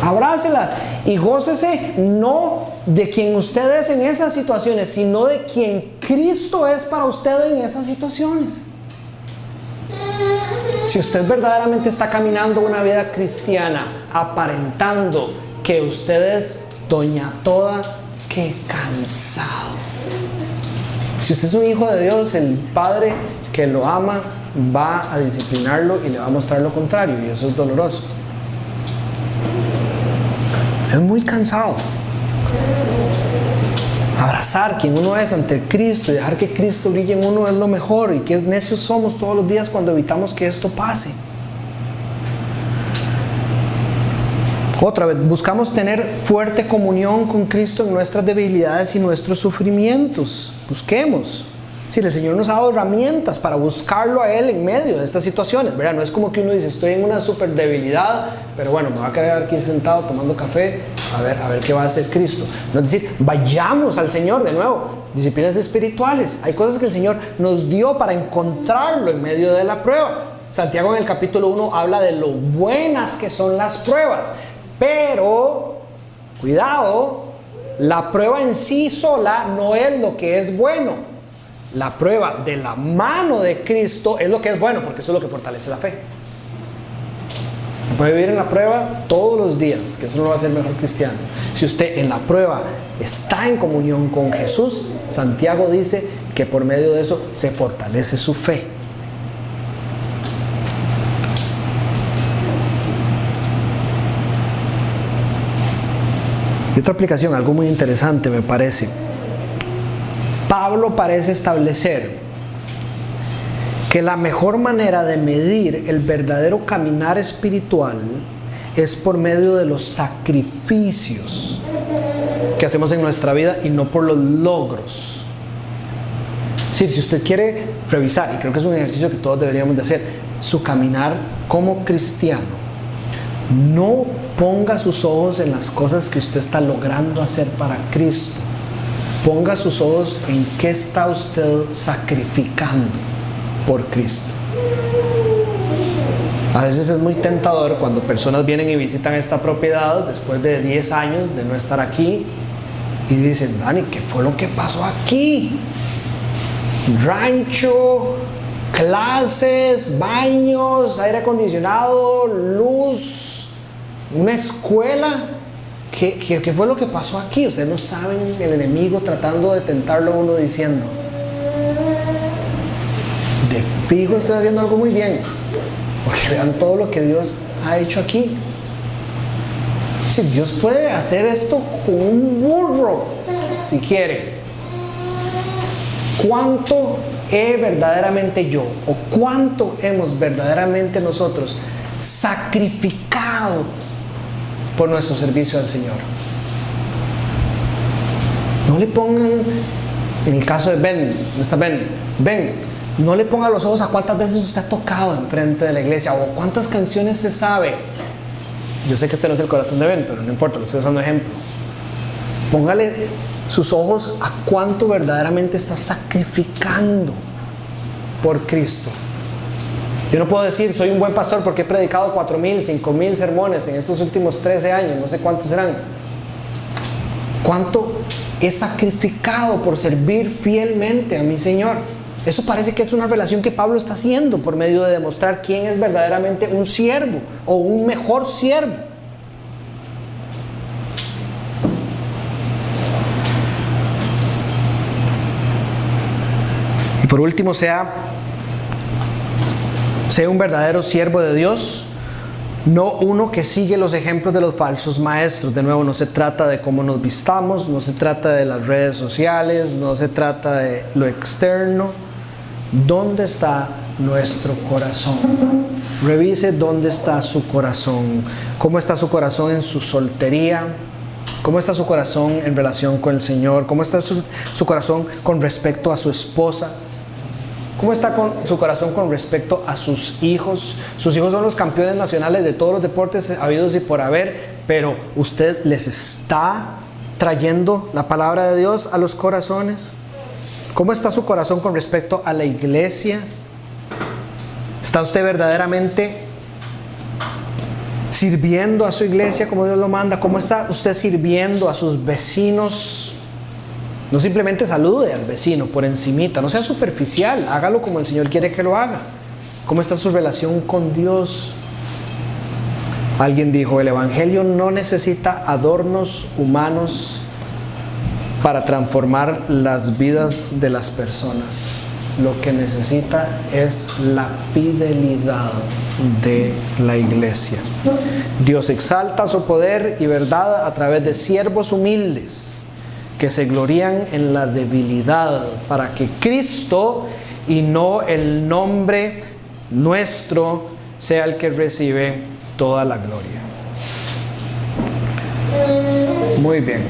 Abrácelas y gócese no de quien usted es en esas situaciones, sino de quien Cristo es para usted en esas situaciones. Si usted verdaderamente está caminando una vida cristiana aparentando que usted es doña toda, qué cansado. Si usted es un hijo de Dios, el Padre que lo ama va a disciplinarlo y le va a mostrar lo contrario, y eso es doloroso. Es muy cansado. Abrazar quien uno es ante Cristo y dejar que Cristo brille en uno es lo mejor. Y qué necios somos todos los días cuando evitamos que esto pase. Otra vez, buscamos tener fuerte comunión con Cristo en nuestras debilidades y nuestros sufrimientos. Busquemos. Si el Señor nos ha dado herramientas para buscarlo a Él en medio de estas situaciones, ¿verdad? No es como que uno dice, estoy en una super debilidad, pero bueno, me voy a quedar aquí sentado tomando café, a ver qué va a hacer Cristo. No es decir, vayamos al Señor de nuevo. Disciplinas espirituales. Hay cosas que el Señor nos dio para encontrarlo en medio de la prueba. Santiago en el capítulo 1 habla de lo buenas que son las pruebas. Pero, cuidado, la prueba en sí sola no es lo que es bueno. La prueba de la mano de Cristo es lo que es bueno, porque eso es lo que fortalece la fe. Usted puede vivir en la prueba todos los días, que eso no lo va a hacer mejor cristiano. Si usted en la prueba está en comunión con Jesús, Santiago dice que por medio de eso se fortalece su fe. Y otra aplicación, algo muy interesante me parece. Pablo parece establecer que la mejor manera de medir el verdadero caminar espiritual es por medio de los sacrificios que hacemos en nuestra vida y no por los logros. Es decir, si usted quiere revisar, y creo que es un ejercicio que todos deberíamos de hacer, su caminar como cristiano, no ponga sus ojos en las cosas que usted está logrando hacer para Cristo. Ponga sus ojos en qué está usted sacrificando por Cristo. A veces es muy tentador cuando personas vienen y visitan esta propiedad después de 10 años de no estar aquí y dicen, Dani, ¿qué fue lo que pasó aquí? Rancho, clases, baños, aire acondicionado, luz, una escuela. ¿Qué fue lo que pasó aquí? Ustedes no saben, el enemigo tratando de tentarlo a uno diciendo, de fijo estoy haciendo algo muy bien, porque vean todo lo que Dios ha hecho aquí. Si Dios puede hacer esto con un burro, si quiere, ¿cuánto he verdaderamente yo, o cuánto hemos verdaderamente nosotros sacrificado por nuestro servicio al Señor? No le pongan, en el caso de Ben, ¿dónde está Ben, no le ponga los ojos a cuántas veces usted ha tocado enfrente de la iglesia o cuántas canciones se sabe. Yo sé que este no es el corazón de Ben, pero no importa, lo estoy usando de ejemplo. Póngale sus ojos a cuánto verdaderamente está sacrificando por Cristo. Yo no puedo decir, soy un buen pastor porque he predicado 4,000, 5,000 sermones en estos últimos 13 años, no sé cuántos serán. ¿Cuánto he sacrificado por servir fielmente a mi Señor? Eso parece que es una relación que Pablo está haciendo por medio de demostrar quién es verdaderamente un siervo o un mejor siervo. Y por último, sea un verdadero siervo de Dios, no uno que sigue los ejemplos de los falsos maestros. De nuevo, no se trata de cómo nos vistamos, no se trata de las redes sociales, no se trata de lo externo. ¿Dónde está nuestro corazón? Revise dónde está su corazón. ¿Cómo está su corazón en su soltería? ¿Cómo está su corazón en relación con el Señor? ¿Cómo está su corazón con respecto a su esposa? ¿Cómo está su corazón con respecto a sus hijos? Sus hijos son los campeones nacionales de todos los deportes habidos y por haber, pero ¿usted les está trayendo la palabra de Dios a los corazones? ¿Cómo está su corazón con respecto a la iglesia? ¿Está usted verdaderamente sirviendo a su iglesia como Dios lo manda? ¿Cómo está usted sirviendo a sus vecinos? No simplemente salude al vecino por encimita, no sea superficial, hágalo como el Señor quiere que lo haga. ¿Cómo está su relación con Dios? Alguien dijo, el Evangelio no necesita adornos humanos para transformar las vidas de las personas. Lo que necesita es la fidelidad de la iglesia. Dios exalta su poder y verdad a través de siervos humildes que se glorían en la debilidad, para que Cristo y no el nombre nuestro sea el que recibe toda la gloria. Muy bien.